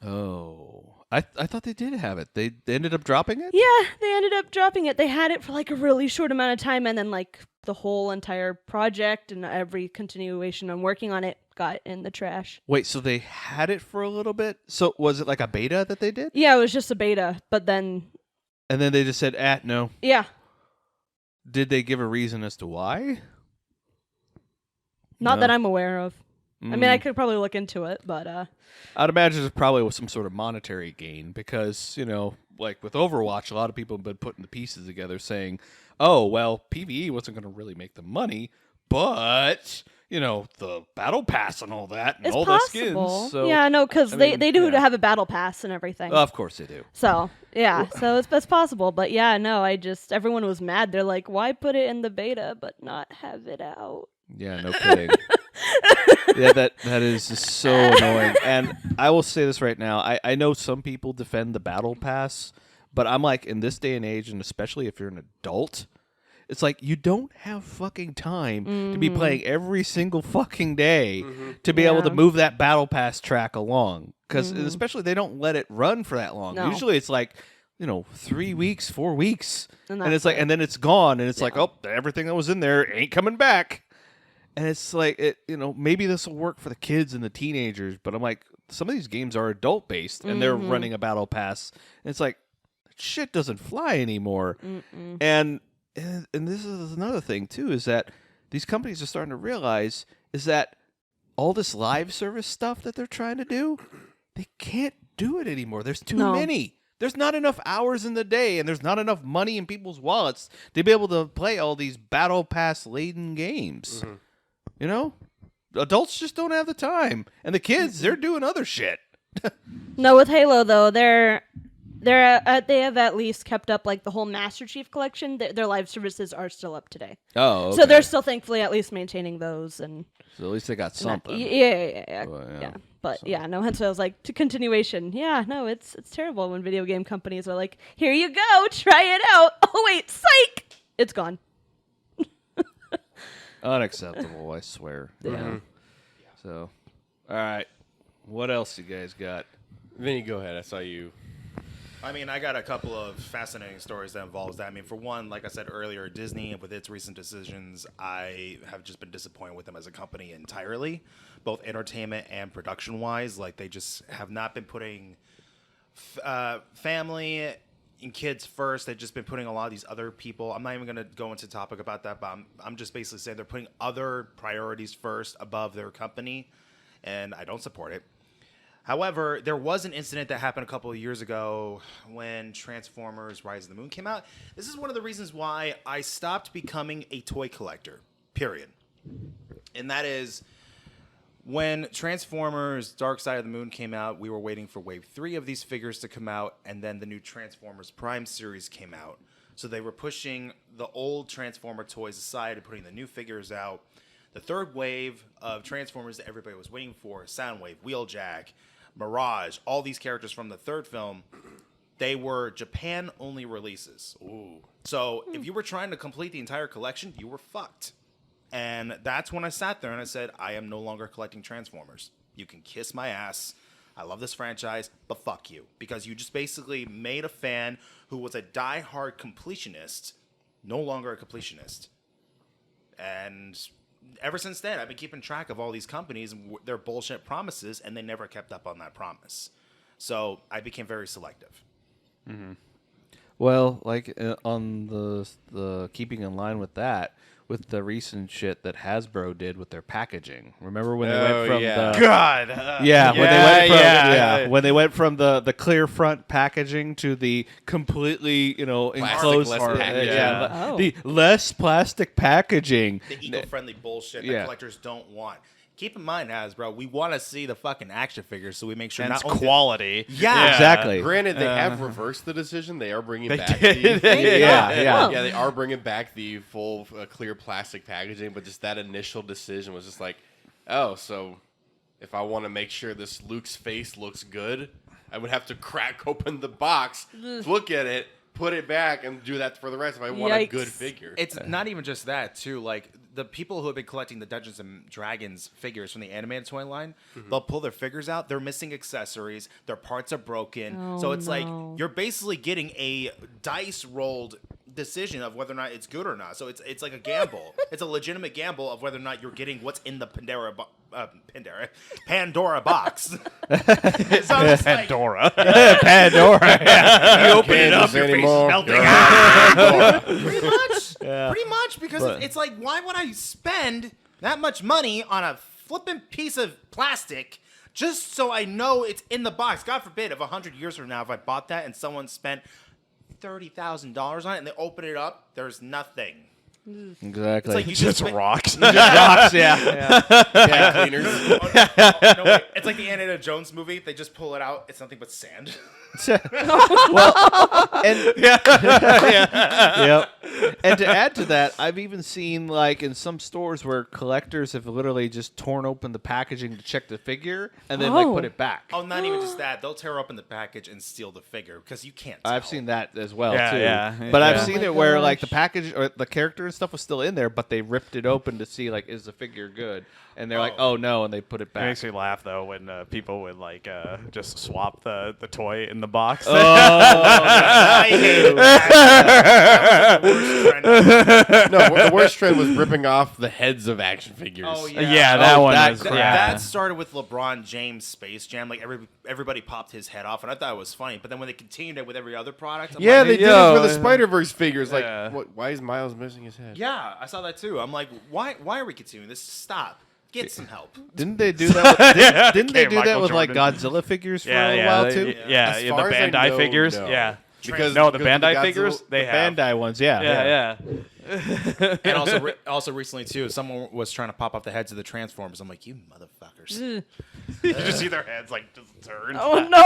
Oh. I thought they did have it. They ended up dropping it? Yeah, they ended up dropping it. They had it for a really short amount of time, and then the whole entire project and every continuation on working on it got in the trash. Wait, so they had it for a little bit? So was it a beta that they did? Yeah, it was just a beta, but then... And then they just said, no. Yeah. Did they give a reason as to why? Not No. that I'm aware of. I mean, I could probably look into it, but... I'd imagine it probably was some sort of monetary gain because, with Overwatch, a lot of people have been putting the pieces together saying, oh, well, PvE wasn't going to really make the money, but, the battle pass and all that and It's all possible. the skins. So, yeah, no, because they do yeah. have a battle pass and everything. Of course they do. So, yeah, so it's possible. But yeah, no, everyone was mad. They're like, why put it in the beta but not have it out? Yeah, no kidding. Yeah, that is just so annoying. And I will say this right now. I know some people defend the battle pass, but I'm in this day and age, and especially if you're an adult, it's you don't have fucking time to be playing every single fucking day to be able to move that battle pass track along. Because especially they don't let it run for that long. No. Usually it's 3 weeks, 4 weeks. And And it's that's and then it's gone, and it's oh, everything that was in there ain't coming back. And it's like, maybe this will work for the kids and the teenagers, but I'm like, some of these games are adult based and they're running a battle pass. And it's like, shit doesn't fly anymore. And this is another thing too, is that these companies are starting to realize is that all this live service stuff that they're trying to do, they can't do it anymore. There's too many. There's not enough hours in the day, and there's not enough money in people's wallets to be able to play all these battle pass laden games. Adults just don't have the time, and the kids, they're doing other shit. No, with Halo though, they have at least kept up like the whole Master Chief collection. Their live services are still up today. Oh, okay. So they're still thankfully at least maintaining those, and So at least they got something. yeah. Well, Yeah. But yeah, no. Hence, I was like, to continuation. Yeah, no, it's terrible when video game companies are like, here you go, try it out. Oh wait, psych, it's gone. Unacceptable, I swear. Yeah. So, all right. What else you guys got? Vinny, go ahead. I saw you. I mean, I got a couple of fascinating stories that involves that. I mean, for one, like I said earlier, Disney, with its recent decisions, I have just been disappointed with them as a company entirely, both entertainment and production-wise. Like, they just have not been putting family and kids first. They've just been putting a lot of these other people. I'm not even going to go into topic about that, but I'm just basically saying they're putting other priorities first above their company, and I don't support it. However, there was an incident that happened a couple of years ago when Transformers Rise of the Moon came out. This is one of the reasons why I stopped becoming a toy collector, period. And that is, when Transformers Dark Side of the Moon came out, we were waiting for Wave 3 of these figures to come out, and then the new Transformers Prime series came out. So they were pushing the old Transformer toys aside and putting the new figures out. The third wave of Transformers that everybody was waiting for, Soundwave, Wheeljack, Mirage, all these characters from the third film, they were Japan-only releases. Ooh. So if you were trying to complete the entire collection, you were fucked. And that's when I sat there and I said, I am no longer collecting Transformers. You can kiss my ass. I love this franchise, but fuck you. Because you just basically made a fan who was a die-hard completionist no longer a completionist. And ever since then, I've been keeping track of all these companies and their bullshit promises, and they never kept up on that promise. So I became very selective. Mm-hmm. Well, like on the keeping in line with that, with the recent shit that Hasbro did with their packaging. Remember when they went from when they went from the clear front packaging to the completely enclosed packaging. the less plastic packaging, the eco-friendly bullshit that collectors don't want. Keep in mind, Hasbro, we want to see the fucking action figures, so we make sure and not it's only quality. Yeah, exactly. Granted, they have reversed the decision. They are bringing back they are bringing back the full clear plastic packaging, but just that initial decision was just like, oh, so if I want to make sure this Luke's face looks good, I would have to crack open the box, look at it, put it back, and do that for the rest if I want a good figure. It's not even just that, too. Like, the people who have been collecting the Dungeons and Dragons figures from the animated toy line, they'll pull their figures out. They're missing accessories. Their parts are broken. So it's like you're basically getting a dice rolled decision of whether or not it's good or not. So it's like a gamble. It's a legitimate gamble of whether or not you're getting what's in the Pandora box. So Pandora. Pandora. Yeah. You open it up, your face is melting. Pretty much, because it's like, why would I spend that much money on a flippin' piece of plastic just so I know it's in the box? God forbid, if 100 years from now, if I bought that and someone spent $30,000 on it and they open it up, there's nothing. Exactly. It's like you just rocks. Rocks, yeah. Cleaners. No, wait. It's like the Indiana Jones movie. They just pull it out. It's nothing but sand. And to add to that, I've even seen like in some stores where collectors have literally just torn open the packaging to check the figure and then like put it back. Oh, not even just that. They'll tear open the package and steal the figure because you can't tell. I've seen that as well too. Yeah. But I've seen it where like the package or the character and stuff was still in there, but they ripped it open to see like is the figure good, and they're like, oh no, and they put it It back. makes me laugh though when people would like just swap the toy in in the box. I hate that. Was the worst trend ever. No, the worst trend was ripping off the heads of action figures. Oh Yeah, that one was That, yeah. that started with LeBron James Space Jam. Like everybody popped his head off, and I thought it was funny. But then when they continued it with every other product, I'm Yeah, like, they did yo, it for the Spider-Verse figures. Like, Yeah. why is Miles missing his head? yeah, I saw that too. I'm like, why are we continuing this? Stop. Get some help. Didn't they do that? Didn't they Okay, do that Michael with like Jordan. Godzilla figures for a yeah, little yeah, while they- too? Yeah, As the far as I Bandai know, figures. no. Yeah. Because No, the because of Bandai Godzilla- figures, they The have. Bandai ones, yeah. Yeah. And also recently too, someone was trying to pop off the heads of the Transformers. I'm like, you motherfuckers. Ugh. You just see their heads like just turn. Oh no!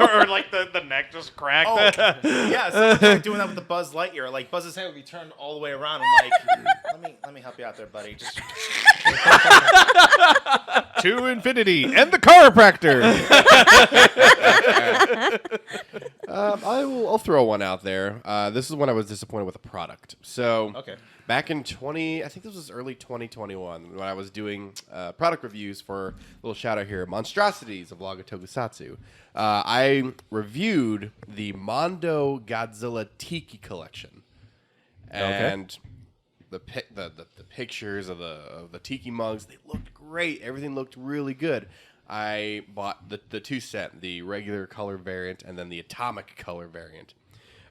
or like the neck just cracked. Oh, yeah, someone's like doing that with the Buzz Lightyear. Like Buzz's head would be turned all the way around. I'm like, let me help you out there, buddy. Just To infinity and the chiropractor. I'll throw one out there. This is when I was disappointed with a product. So Okay. back in I think this was early 2021 when I was doing product reviews for a little shout out here, Monstrosities of Laga Tokusatsu. I reviewed the Mondo Godzilla Tiki collection, and the pictures of the tiki mugs, they looked great. Everything looked really good. I bought the two set, the regular color variant and then the atomic color variant.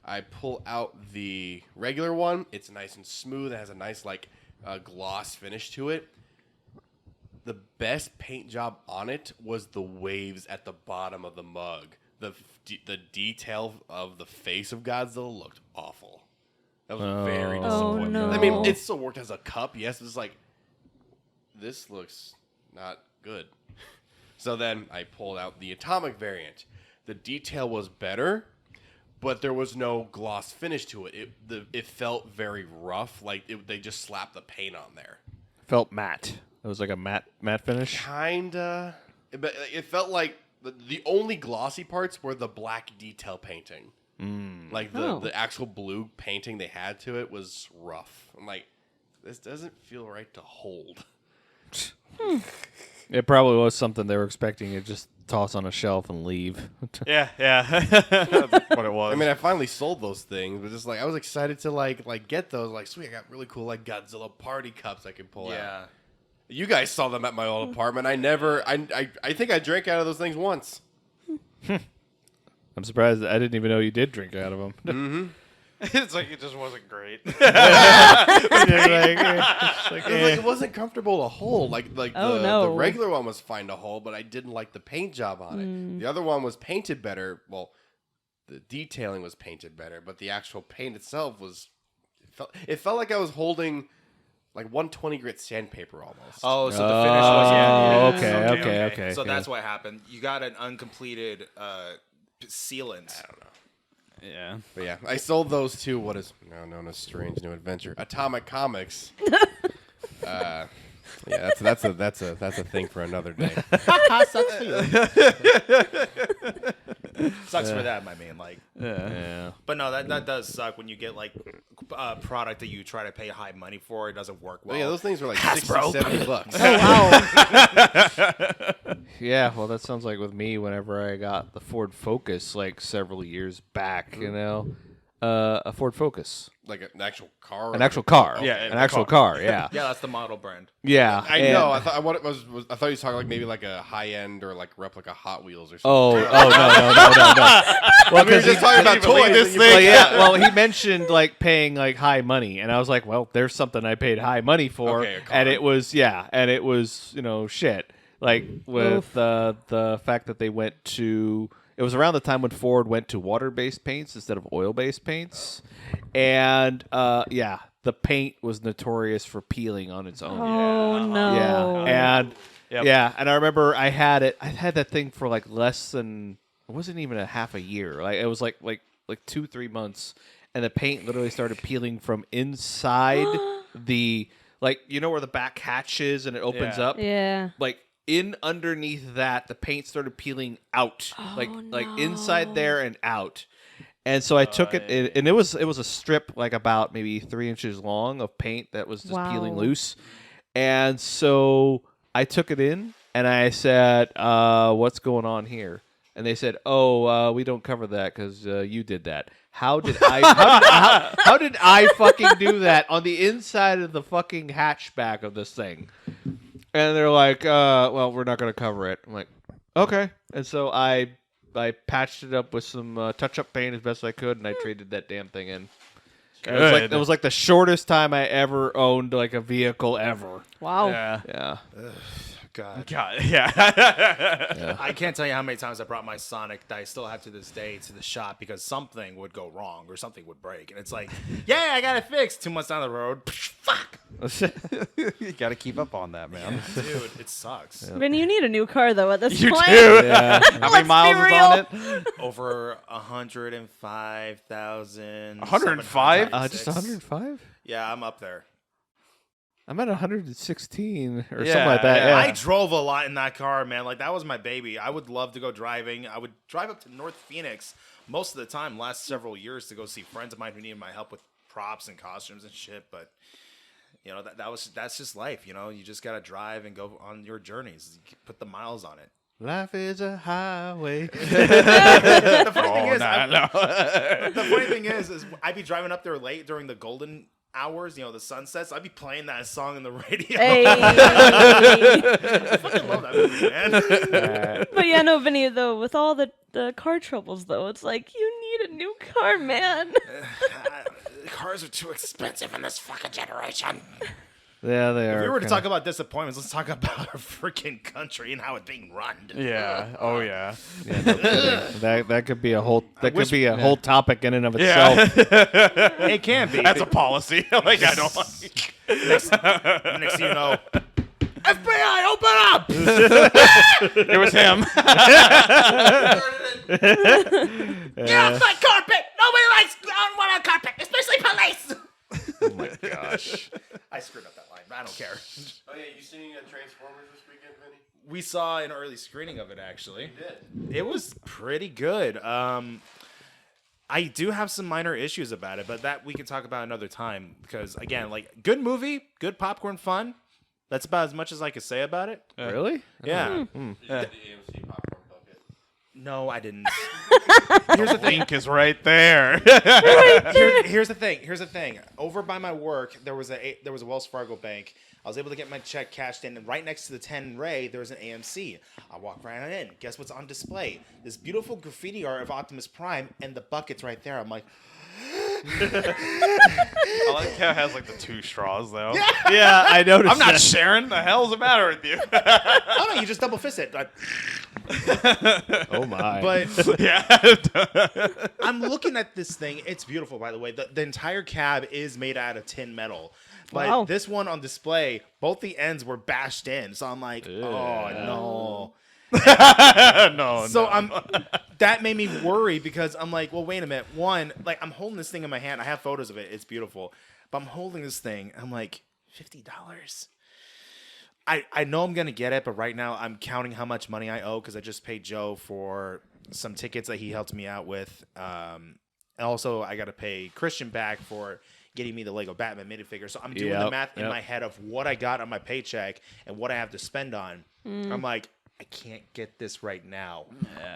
I pull out the regular one. It's nice and smooth. It has a nice gloss finish to it. The best paint job on it was the waves at the bottom of the mug. The detail of the face of Godzilla looked awful. That was very disappointing. no. I mean, it still worked as a cup. Yes, it's like, this looks not good. So then I pulled out the atomic variant. The detail was better, but there was no gloss finish to it. It felt very rough, like they just slapped the paint on there. Felt matte. It was like a matte finish. Kinda, but it felt like the only glossy parts were the black detail painting. Like the actual blue painting they had to it was rough. I'm like, this doesn't feel right to hold. It probably was something they were expecting to just toss on a shelf and leave. yeah. That's what it was. I mean, I finally sold those things, but just like I was excited to like get those. Like, sweet, I got really cool like Godzilla party cups I could pull out. You guys saw them at my old apartment. I think I drank out of those things once. I'm surprised I didn't even know you did drink out of them. Mm-hmm. it's like it just wasn't great. It wasn't comfortable to hold. Like Oh, the no. regular one was fine to hold, but I didn't like the paint job on it. The other one was painted better. Well, the detailing was painted better, but the actual paint itself was. It felt like I was holding like 120 grit sandpaper almost. Oh, so the finish was Okay. So that's what happened. You got an uncompleted sealant. I don't know. yeah. But yeah, I sold those to what is now known as Strange New Adventure, Atomic Comics. Yeah, that's a thing for another day. Sucks for you. Sucks for them. I mean, like. Yeah. But no, that does suck when you get like a product that you try to pay high money for. It doesn't work well. Yeah, those things were like $60-$70. Yeah, well, that sounds like with me whenever I got the Ford Focus like several years back, you know. A Ford Focus. Like an actual car? An actual car. Yeah, an a actual car, yeah. Yeah, that's the model brand. Yeah. I and- know. I thought what it was I thought you was talking like maybe like a high end or like replica Hot Wheels or something. Oh, no. Well, we were just talking about toys. this and you thing. Well, yeah. Well, he mentioned like paying like high money, and I was like, well, there's something I paid high money for, Okay, a car. and it was shit. Like with the fact that they went to. It was around the time when Ford went to water-based paints instead of oil-based paints, and the paint was notorious for peeling on its own. Oh no! Yeah, and Yep. and I remember I had that thing for like less than it wasn't even a half a year. Like it was like 2-3 months, and the paint literally started peeling from inside the where the back hatch is and it opens Yeah. up. Yeah. Like in underneath that, the paint started peeling out, like inside there and out. And so I took it, and it was a strip like about maybe 3 inches long of paint that was just peeling Wow. loose. And so I took it in and I said, "What's going on here?" and they said, "Oh, we don't cover that because you did that." How did I? How did I fucking do that on the inside of the fucking hatchback of this thing? And they're like, "Well, we're not going to cover it." I'm like, "Okay." And so I patched it up with some touch-up paint as best I could, and I traded that damn thing in. It was like the shortest time I ever owned like a vehicle ever. Wow. Yeah. God. Yeah. I can't tell you how many times I brought my Sonic that I still have to this day to the shop because something would go wrong or something would break. And it's like, yeah, I got it fixed. 2 months down the road, fuck. You got to keep up on that, man. Dude, it sucks. I mean, you need a new car though at this You point. do. Yeah. How many miles is on it? Over 105,000. 105? Just 105? Yeah, I'm up there. I'm at 116 or Yeah, something like that. yeah. I drove a lot in that car, man. Like, that was my baby. I would love to go driving. I would drive up to North Phoenix most of the time, last several years, to go see friends of mine who needed my help with props and costumes and shit. But, you know, that's just life, you know? You just got to drive and go on your journeys. You put the miles on it. Life is a highway. The funny thing is, no. the funny thing is I'd be driving up there late during the golden hours, you know, the sunsets. I'd be playing that song on the radio. Hey. I fucking love that movie, man. But yeah, no, Vinny, though, with all the car troubles, though, it's like, you need a new car, man. Cars are too expensive in this fucking generation. Yeah, they are. If we were to kinda- talk about disappointments, let's talk about our freaking country and how it's being run. Yeah. Oh, yeah. Yeah, no kidding. that could be a whole wish- whole topic in and of itself. It can be. That's a policy. Like, I don't like. Next thing you know, FBI, open up! It was him. Get off my carpet! Nobody likes on carpet, especially police! Oh my gosh. I screwed up that line, but I don't care. Oh yeah, you seeing Transformers this weekend, Vinny? We saw an early screening of it, actually. You did. It was pretty good. I do have some minor issues about it, but that we can talk about another time. Because, again, like, good movie, good popcorn fun. That's about as much as I could say about it. Really? Yeah. Did you get the AMC popcorn bucket? No, I didn't. Here's the thing. Link is right there. Here's the thing. Over by my work, there was a Wells Fargo bank. I was able to get my check cashed in, and right next to the 10 Ray, there was an AMC. I walk right on in. Guess what's on display? This beautiful graffiti art of Optimus Prime, and the bucket's right there. I'm like, I like how it has like the 2 straws though. Yeah, I noticed. I'm not sharing. The hell's the matter with you? oh no, you just double fist it. Oh my. But Yeah. I'm looking at this thing. It's beautiful, by the way. The entire cab is made out of tin metal. But Wow. this one on display, both the ends were bashed in. So I'm like, oh, no. No. So that made me worry because I'm like, well, wait a minute. One, like, I'm holding this thing in my hand. I have photos of it. It's beautiful. But I'm holding this thing. I'm like, $50. I know I'm going to get it, but right now I'm counting how much money I owe because I just paid Joe for some tickets that he helped me out with. And also, I got to pay Christian back for getting me the Lego Batman minifigure. So I'm doing the math in my head of what I got on my paycheck and what I have to spend on. I'm like, I can't get this right now.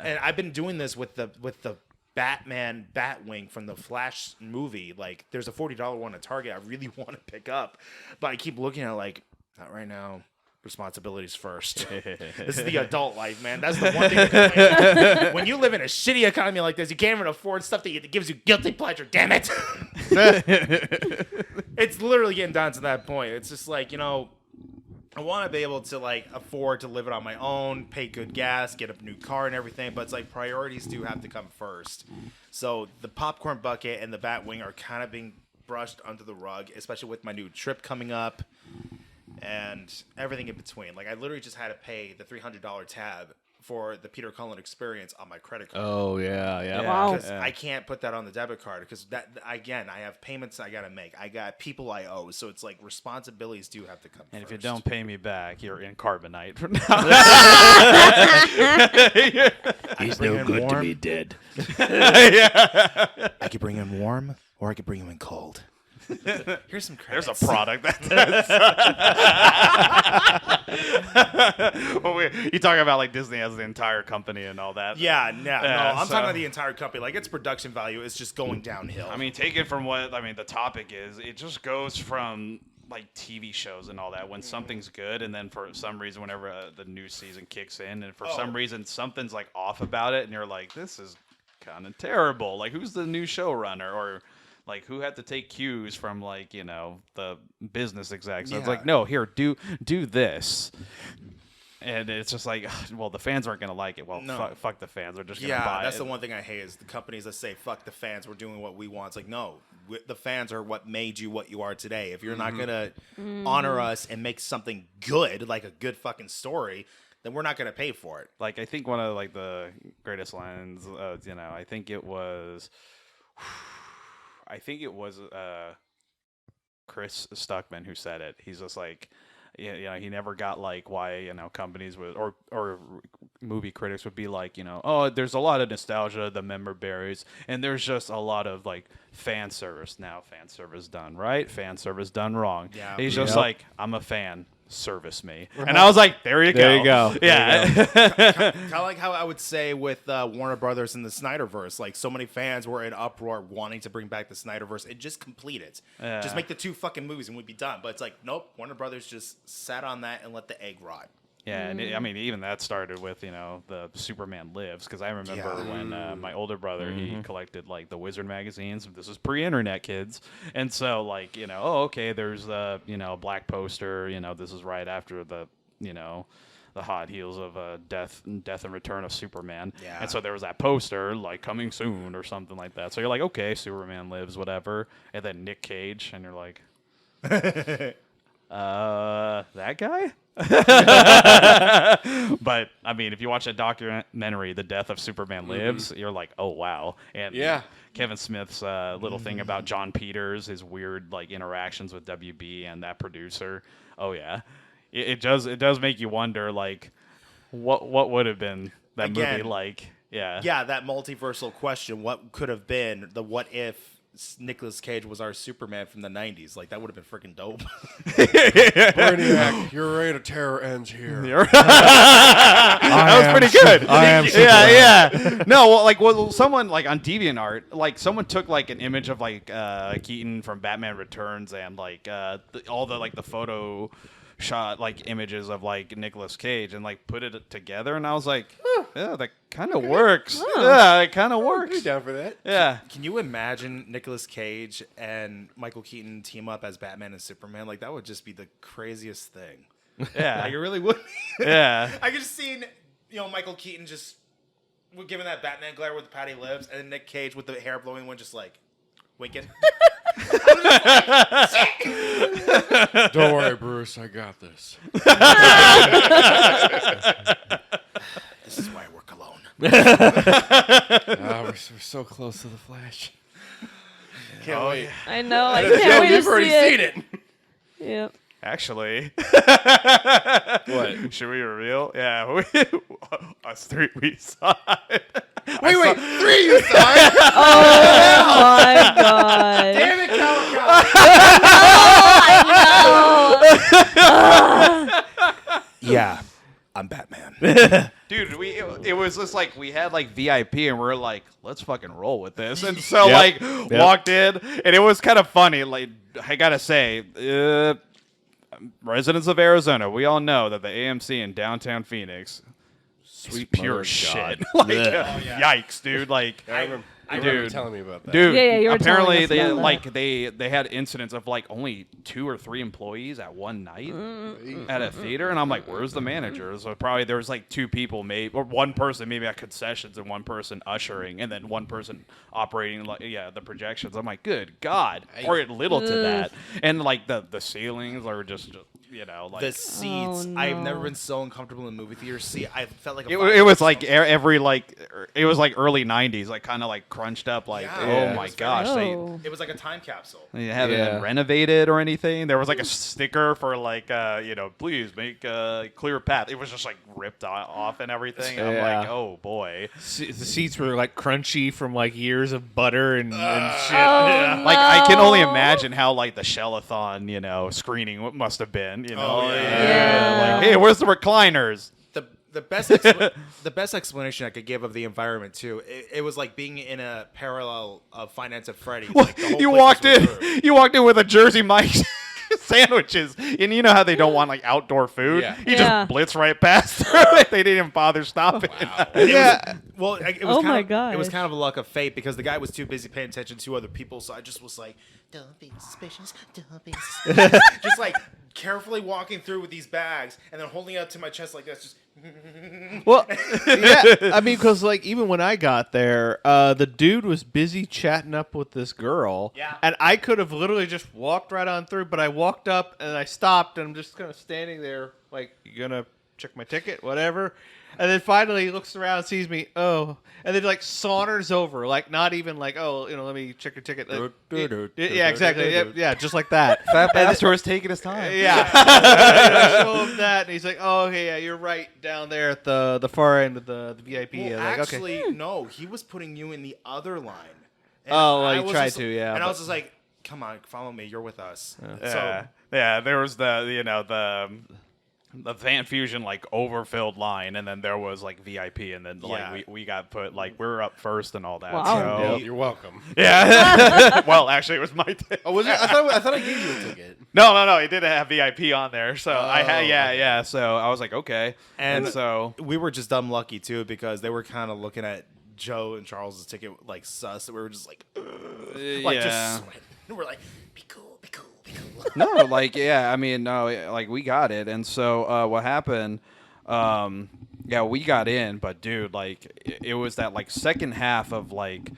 And I've been doing this with the Batman Batwing from the Flash movie. Like, there's a $40 one at Target I really want to pick up. But I keep looking at it like, not right now. Responsibilities first. This is the adult life, man. That's the one thing. When you live in a shitty economy like this, you can't even afford stuff that gives you guilty pleasure. Damn it! It's literally getting down to that point. It's just like, you know, I want to be able to like afford to live it on my own, pay good gas, get a new car and everything. But it's like priorities do have to come first. So the popcorn bucket and the Batwing are kind of being brushed under the rug, especially with my new trip coming up. And everything in between. Like, I literally just had to pay the $300 tab for the Peter Cullen experience on my credit card. Oh yeah. Wow. Because I can't put that on the debit card because that, again, I have payments I gotta make. I got people I owe, so it's like responsibilities do have to come. And if you first. don't pay me back, you're in carbonite from now. He's no good to me dead. I could bring him warm, or I could bring him in cold. Here's some There's credits. a product that well, you talking about like Disney as the entire company and all that. Yeah, no, I'm so- talking about the entire company. Like, its production value is just going downhill. I mean, take it from what the topic is. It just goes from like TV shows and all that when something's good, and then for some reason, whenever the new season kicks in, and for some reason something's like off about it, and you're like, this is kind of terrible. Like, who's the new showrunner, or like who had to take cues from like the business execs? So it's like, no, here, do this. And it's just like, well, the fans aren't gonna like it. Well, fuck the fans. They're just gonna buy it. That's the one thing I hate is the companies that say "fuck the fans." We're doing what we want. It's like, no, the fans are what made you what you are today. If you're not gonna honor us and make something good, like a good fucking story, then we're not gonna pay for it. Like, I think one of like the greatest lines, I think it was Chris Stuckman who said it. He's just like, he never got like why companies would or movie critics would be like, oh, there's a lot of nostalgia, the member berries, and there's just a lot of like fan service. Now fan service done right, fan service done wrong. Yeah. He's just like, I'm a fan. Service me. And I was like, there you go. There you go. Yeah. Kind of like how I would say with Warner Brothers and the Snyderverse. Like, so many fans were in uproar wanting to bring back the Snyderverse and just complete it. Just make the 2 fucking movies and we'd be done. But it's like, nope, Warner Brothers just sat on that and let the egg rot. Yeah, and even that started with the Superman Lives, because I remember when my older brother he collected like the Wizard magazines. This is pre-internet, kids, and so like okay, there's a black poster. This is right after the the hot heels of Death and Return of Superman. Yeah. And so there was that poster like coming soon or something like that. So you're like, okay, Superman Lives, whatever, and then Nick Cage, and you're like, that guy. But I mean, if you watch that documentary, The Death of Superman Lives, you're like, oh wow. And Kevin Smith's little thing about John Peters, his weird like interactions with WB and that producer. Oh yeah, it does make you wonder like what would have been that movie like. Yeah, that multiversal question. What could have been the what if Nicolas Cage was our Superman from the 90s? Like, that would have been freaking dope. Brainiac, your reign of terror ends here. That was pretty good. I am yeah. No, someone like on DeviantArt, like someone took like an image of like Keaton from Batman Returns and like all the like the photo shot like images of like Nicolas Cage and like put it together, and I was like, yeah, that kind of works. Yeah, it kind of works. Down for that? Yeah. Can you imagine Nicolas Cage and Michael Keaton team up as Batman and Superman? Like, that would just be the craziest thing. Yeah. Like, it really would. Yeah. I could just see, Michael Keaton just giving that Batman glare with the pouty lips, and then Nick Cage with the hair blowing one just like winking. Don't worry, Bruce. I got this. This is why I work alone. We're so close to the Flash. Can't wait. I know. I can't wait to You've already see it. seen it. Yep. Actually, What? should we reveal? Yeah, us three, we saw it. Wait, 3 you saw it? Oh my god. Damn it, Calico. Yeah, I'm Batman. Dude, it was just like we had like VIP and we are like, let's fucking roll with this. And so walked in and it was kind of funny. Like, I gotta say, residents of Arizona, we all know that the AMC in downtown Phoenix, sweet pure shit. Like, yikes, dude. Like, I remember telling me about that. Dude, Yeah, you were apparently telling us about they had incidents of like only 2 or 3 employees at one night at a theater, and I'm like, where's the manager? So probably there was like 2 people, maybe, or 1 person maybe at concessions and 1 person ushering, and then 1 person operating like the projections. I'm like, good God, or little to that, and like the ceilings are just like The seats. Oh, no. I've never been so uncomfortable in movie theaters. See, I felt like it was like every like it was like early '90s, like kind of like crunched up. Like, Yeah. oh Yeah, my it was gosh, Oh. It was like a time capsule. they haven't Yeah. been renovated or anything. There was like a sticker for like, please make a clear path. It was just like ripped off and everything. And I'm like, Yeah. oh boy. The seats were like crunchy from like years of butter and shit. Oh, Like I can only no. imagine how like the Shellathon, screening must have been. Oh, yeah. Yeah. Like, hey, where's the recliners? The best the best explanation I could give of the environment too. It was like being in a parallel of Finance at Freddy's. Like, the whole You place was walked in. reserved. You walked in with a Jersey Mike's sandwiches, and you know how they don't want like outdoor food. Yeah. You Yeah. just blitz right past through it. They didn't even bother stopping. Yeah. Well, it was Oh kind my of, it was gosh. kind of a luck of fate because the guy was too busy paying attention to other people. So I just was like, "Don't be suspicious. Don't be suspicious." Just like carefully walking through with these bags and then holding it up to my chest like this. Just Well, yeah. I mean, because like even when I got there, the dude was busy chatting up with this girl. Yeah. And I could have literally just walked right on through, but I walked up and I stopped and I'm just kind of standing there, like, you gonna check my ticket, whatever. And then finally he looks around, sees me, and then like saunters over, like not even like, let me check your ticket. Like, yeah, exactly. Yeah, just like that. That bastard was taking his time. Yeah. I show him that, and he's like, "Oh, okay, yeah, you're right down there at the far end of the VIP." well, I'm like, actually, okay. no, he was putting you in the other line. And Oh, well, I he was tried just- to, yeah, And I but- was just like, "Come on, follow me. You're with us." Yeah, yeah. There was the Fan Fusion like overfilled line, and then there was like VIP, and then like Yeah. we got put like we're up first and all that. Wow. So, You're welcome. yeah. Well, actually, it was my. Oh, was it? I thought I gave you a ticket. No. It didn't have VIP on there, so I had Oh, yeah. So I was like, okay, And so we were just dumb lucky too because they were kind of looking at Joe and Charles's ticket like sus. We were just like, ugh, like yeah. just sweating. We're like, be cool, be cool, be cool. No, like yeah, I mean no, like we got it, and so what happened? Yeah, we got in, but dude, like it was that like second half of like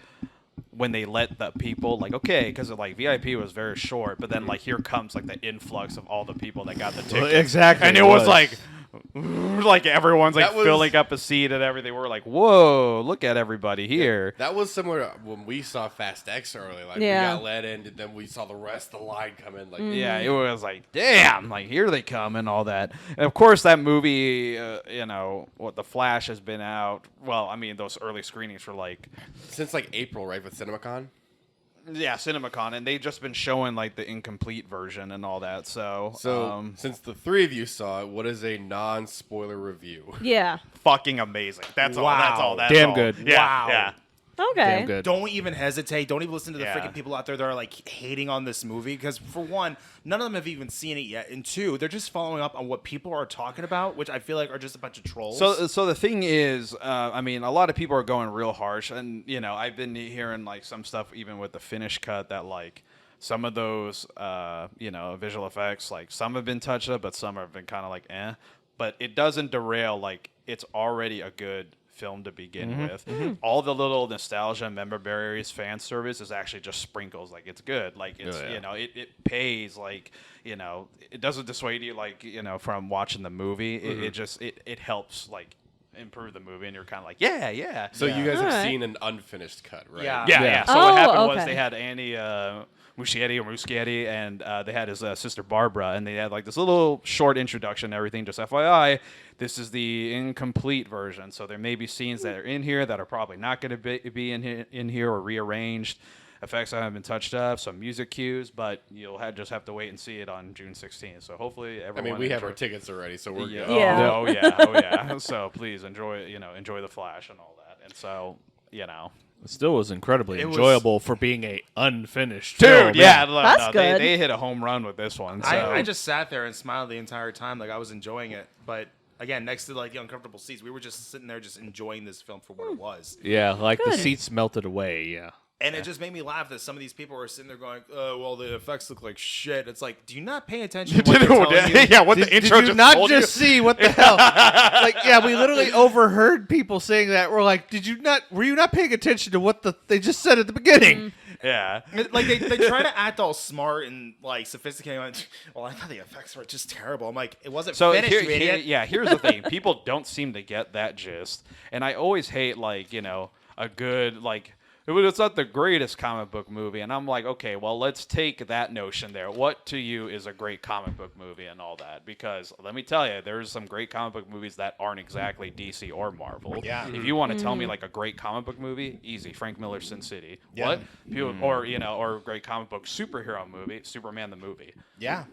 when they let the people like okay, because like VIP was very short, but then like here comes like the influx of all the people that got the tickets, exactly, and it it was was. like everyone's like That was- filling up a seat and everything. We're like, whoa, look at everybody here. That was similar to when we saw Fast X early. Like Yeah. we got let in, and then we saw the rest of the line come in. Like Yeah, it was like, damn, like here they come and all that. And of course, that movie, The Flash has been out. Well, I mean, those early screenings were like, since like April, right, with CinemaCon. yeah, CinemaCon, and they've just been showing like the incomplete version and all that. So, So since the three of you saw it, what is a non-spoiler review? Yeah. fucking amazing. That's all. That's all. That's Damn all. good. Yeah, Wow. yeah. Okay. Damn good. Don't even hesitate. Don't even listen to the Yeah. freaking people out there that are like hating on this movie because for one, none of them have even seen it yet, and two, they're just following up on what people are talking about, which I feel like are just a bunch of trolls. So the thing is, I mean, a lot of people are going real harsh, and I've been hearing like some stuff even with the finish cut that like some of those visual effects, like some have been touched up, but some have been kind of like But it doesn't derail like it's already a good film to begin with. All the little nostalgia, memorabilia, fan service is actually just sprinkles. Like it's good. Like it's it pays. Like it doesn't dissuade you like from watching the movie. It just it helps like improve the movie, and you're kind of like yeah. So you guys have Alright. seen an unfinished cut, right? Yeah. Yeah. So Oh, what happened was okay. they had Andy Muschietti, and they had his sister Barbara, and they had like this little short introduction and everything. Just FYI, this is the incomplete version. So there may be scenes that are in here that are probably not going to be in here or rearranged. Effects haven't been touched up, some music cues, but you'll just have to wait and see it on June 16th. So hopefully I everyone. mean, we have enjoy- our tickets already, so we're yeah. good. Yeah. Oh yeah. So please enjoy the Flash and all that. And so It still was incredibly It was- enjoyable for being a unfinished dude, film. yeah, That's good. They hit a home run with this one. So. I just sat there and smiled the entire time, like I was enjoying it. But again, next to like the uncomfortable seats, we were just sitting there, just enjoying this film for what it was. Yeah, like the Good. seats melted away. Yeah. And it just made me laugh that some of these people were sitting there going, well, the effects look like shit. It's like, do you not pay attention to what they're telling you? yeah, what the Did intro you just not told just you? see what the hell? Like, yeah, we literally overheard people saying that. We're like, were you not paying attention to what they just said at the beginning? Yeah. Like they try to act all smart and like sophisticated. Like, well, I thought the effects were just terrible. I'm like, it wasn't So finished, you idiot. here's the thing. People don't seem to get that gist, and I always hate like a good like. It's not the greatest comic book movie, and I'm like, okay, well, let's take that notion there. What to you is a great comic book movie and all that? Because let me tell you, there's some great comic book movies that aren't exactly DC or Marvel. Yeah. If you want to tell me like a great comic book movie, easy, Frank Miller's Sin City. Yeah. What? People, or or a great comic book superhero movie, Superman the movie. Yeah.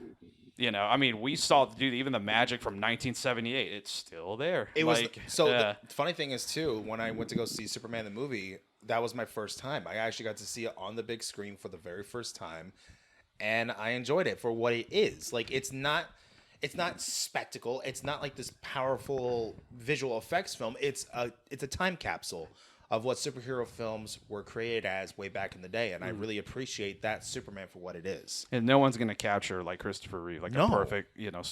I mean, we saw even the Magic from 1978. It's still there. It was like, so. The funny thing is too, when I went to go see Superman the movie, that was my first time. I actually got to see it on the big screen for the very first time, and I enjoyed it for what it is. Like it's not spectacle. It's not like this powerful visual effects film. It's a time capsule of what superhero films were created as way back in the day, and I really appreciate that Superman for what it is. And no one's gonna capture like Christopher Reeve, like No. a perfect, live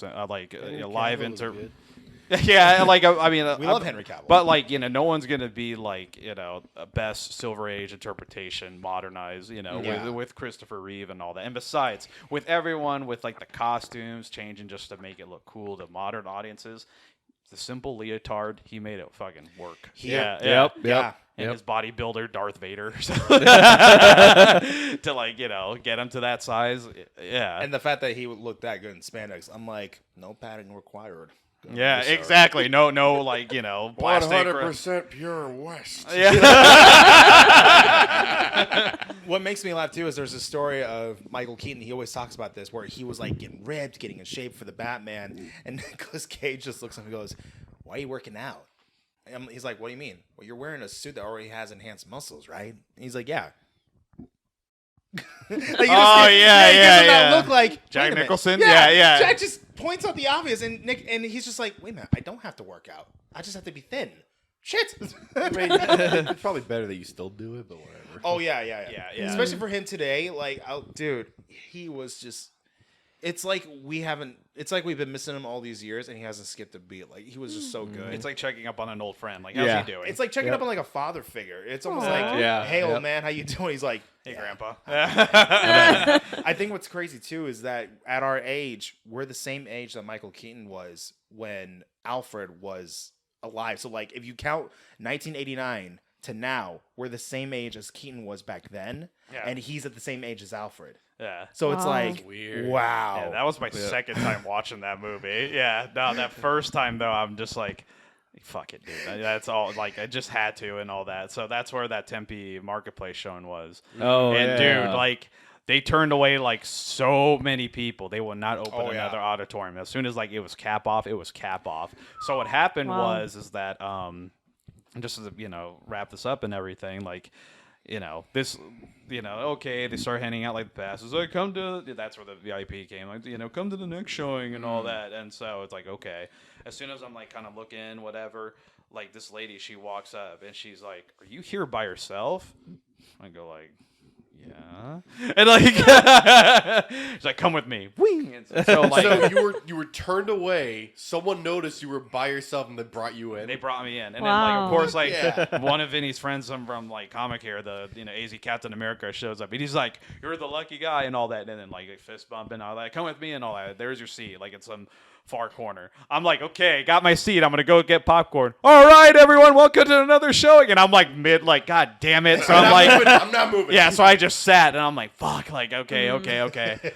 Yeah, like I mean, We love Henry Cavill. but like no one's gonna be like a best Silver Age interpretation modernized, Yeah. with Christopher Reeve and all that. And besides, with everyone with like the costumes changing just to make it look cool to modern audiences, the simple leotard, he made it fucking work. Yep. And his bodybuilder Darth Vader to like get him to that size. Yeah. And the fact that he would look that good in spandex, I'm like, no padding required. Yeah, exactly. No, like plastic. 100% pure West. What makes me laugh too is there's a story of Michael Keaton. He always talks about this, where he was like getting ripped, getting in shape for the Batman, and Nicolas Cage just looks at him and goes, "Why are you working out?" And he's like, "What do you mean?" "Well, you're wearing a suit that already has enhanced muscles, right?" And he's like, "Yeah." Like, yeah. Look like Jack wait a minute. Nicholson? Yeah, Yeah. Jack just points out the obvious, and he's just like, "Wait a minute, I don't have to work out. I just have to be thin." Shit. I mean, it's probably better that you still do it, but whatever. Oh yeah. Yeah. Especially for him today, like, dude, he was just. It's like we've been missing him all these years, and he hasn't skipped a beat. Like he was just so good. It's like checking up on an old friend. Like, how's he doing? It's like checking up on like a father figure. It's almost like, Yeah. "Hey, old man, how you doing?" He's like, hey, "Yeah." Grandpa. I think what's crazy too is that at our age, we're the same age that Michael Keaton was when Alfred was alive. So like, if you count 1989 to now, we're the same age as Keaton was back then, and he's at the same age as Alfred. Yeah. So it's Wow. like, Weird. wow. Yeah, that was my second time watching that movie. Yeah, no, that first time though, I'm just like, fuck it, dude. That's all. Like, I just had to and all that. So that's where that Tempe Marketplace showing was. Oh, and yeah. dude, like, they turned away like so many people. They would not open Oh, yeah. another auditorium. As soon as like it was cap off, it was cap off. So what happened Wow. was that just to wrap this up and everything, like. This, okay, they start handing out like the passes. Like, that's where the VIP came. Like, come to the next showing and all that. And so it's like, okay. As soon as I'm like kind of looking, whatever, like this lady, she walks up and she's like, "Are you here by yourself?" I go like, "Yeah," and like, she's like, "Come with me." Wing. And so like, So you were turned away. Someone noticed you were by yourself, and they brought you in. they brought me in, and Wow. then like of course like Yeah. one of Vinny's friends from like Comic Hair, the AZ Captain America shows up, and he's like, "You're the lucky guy," and all that, and then like fist bump and all that. "Come with me," and all that. There's your seat, like in some far corner. I'm like, okay, got my seat. I'm gonna go get popcorn. All right, everyone, welcome to another showing. And I'm like god damn it. So I'm like, I'm not moving. yeah, so I just sat and I'm like, fuck, like, okay.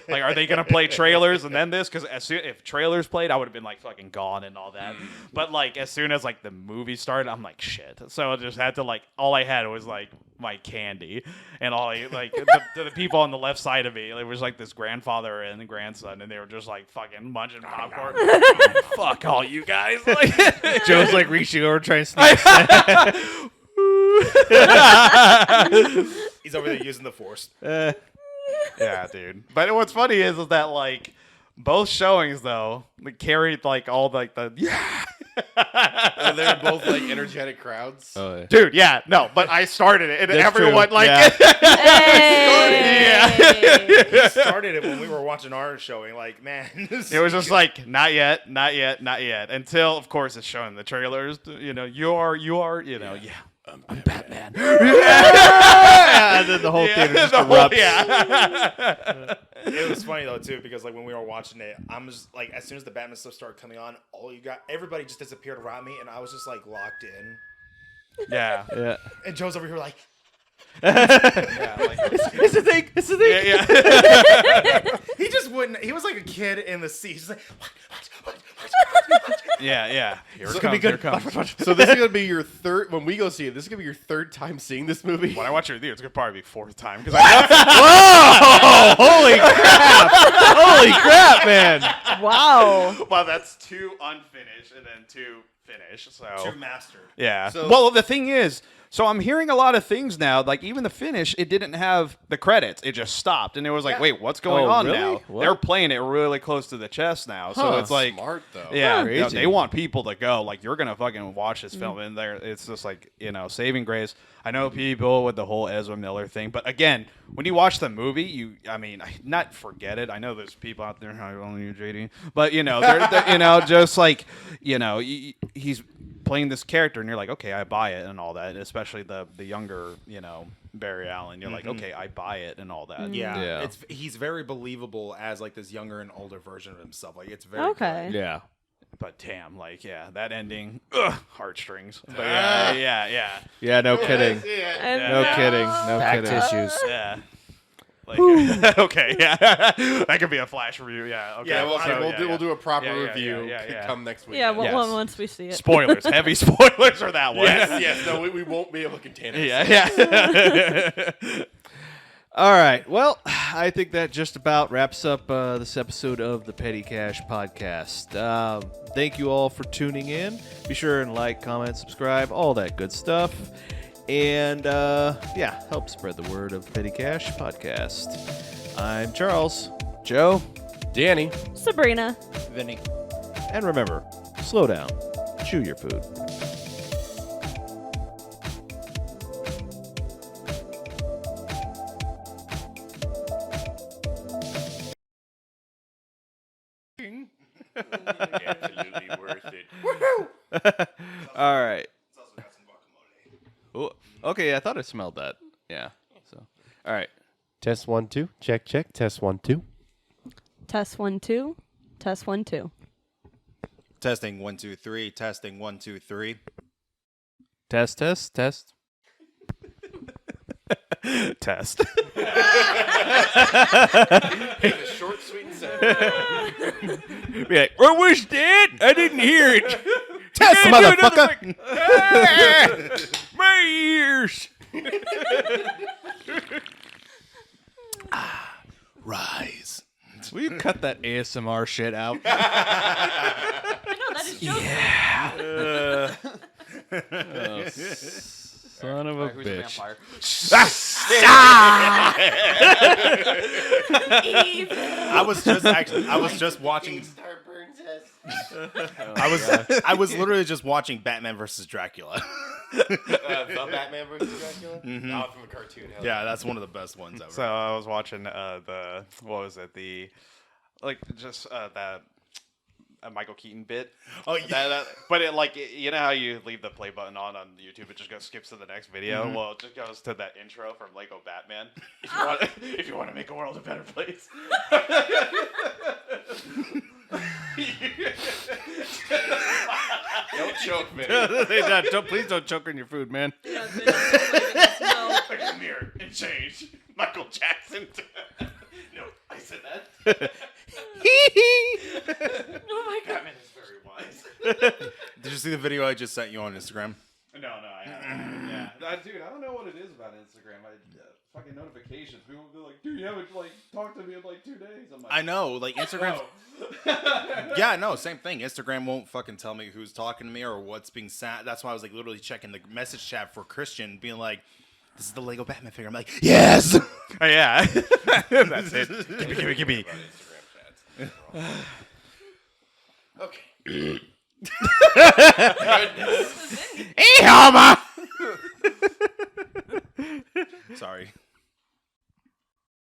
Like, are they gonna play trailers and then this? Because if trailers played, I would have been like fucking gone and all that. But like, as soon as like the movie started, I'm like, shit. So I just had to like, all I had was like my candy, and all I like the people on the left side of me, it was like this grandfather and the grandson, and they were just like fucking munching popcorn. Fuck all you guys. Like, Joe's like reaching over trying to sneak. He's over there using the Force. yeah, dude. But what's funny is that like both showings though like, carried like all like the And they're both like energetic crowds. Oh, yeah. dude. Yeah, no, but I started it, and That's everyone true. like Yeah. Hey! He started it when we were watching our showing. Like, man, It was just like not yet, until of course it's showing the trailers. You are, yeah. I'm Batman. Yeah, and then the whole theater just erupts. It was funny though too because like when we were watching it, I'm just like as soon as the Batman stuff started coming on, everybody just disappeared around me, and I was just like locked in. Yeah. And Joe's over here like. It's the thing. It's the thing. Yeah. He just wouldn't. He was like a kid in the seat. He's like, what? Yeah. Here It's it gonna be comes. good. Here it comes. So this is gonna be your third. When we go see it, this is gonna be your third time seeing this movie. When I watch it with you, it's gonna probably be fourth time because Oh, holy crap! Holy crap, man! Wow. well, that's 2 unfinished and then 2 finished. So Too mastered. yeah. So- Well, the thing is, so I'm hearing a lot of things now. Like even the finish, it didn't have the credits. It just stopped, and it was like, wait, what's going Oh, on really? now? What? They're playing it really close to the chest now, so Huh. it's like, Smart though. yeah, Huh. no, Crazy. they want people to go. Like you're gonna fucking watch this film, and there, it's just like saving grace. I know people with the whole Ezra Miller thing, but again, when you watch the movie, not forget it. I know there's people out there, only you, JD, but they're just like, he's playing this character, and you're like, okay, I buy it and all that. And especially the younger, Barry Allen, you're like, okay, I buy it and all that. Yeah. He's very believable as like this younger and older version of himself. Like it's very Okay. Yeah. But damn, that ending, heartstrings. But yeah. Yeah, no kidding. No kidding. No Back kidding. tissues. Yeah. Like, okay, yeah. That could be a flash review, yeah. Okay. Yeah, we'll do a proper Yeah, review. yeah. Come next week. Yeah, Yes. once we see it. Spoilers, heavy spoilers for that one. Yes. No, we won't be able to contain it. Yeah. All right. Well, I think that just about wraps up this episode of the Petty Cash Podcast. Thank you all for tuning in. Be sure and like, comment, subscribe, all that good stuff. And, help spread the word of the Petty Cash Podcast. I'm Charles. Joe? Danny. Sabrina. Vinny. And remember, slow down. Chew your food. Absolutely worth it. All right. Ooh, okay, I thought I smelled that. Yeah. So, all right. Test 1 2. Check. Test 1 2. Test 1 2. Test 1 2. Testing 1 2 3. Testing 1 2 3. Test. Test. Short, sweet, and simple. Be like, where was that? I didn't hear it. Test, motherfucker. My ears. Rise. Will you cut that ASMR shit out? I know, that is joke. Son of a bitch. I was just watching. I was literally just watching Batman versus Dracula. The Batman vs. Dracula? Oh, from a cartoon. Hell Yeah, that's one of the best ones ever. So I was watching that Michael Keaton bit. Oh, yeah. But you know how you leave the play button on YouTube, it just skips to the next video. Well, it just goes to that intro from Lego Batman. If you want to make a world a better place. Don't choke, man. Please don't choke on your food, man. Come here and change Michael Jackson. No, I said that. Oh my god. Batman is very wise. Did you see the video I just sent you on Instagram? No, I haven't. Yeah, dude, I don't know what it is about Instagram. Fucking notifications. People will be like, dude, you haven't talked to me in 2 days. I'm like, I know, like Instagram. Yeah, no, same thing. Instagram won't fucking tell me who's talking to me or what's being sent. That's why I was like literally checking the message chat for Christian, being like, "This is the Lego Batman figure." I'm like, "Yes." Oh yeah, that's it. Give me. Okay. Hey, Homer! Sorry.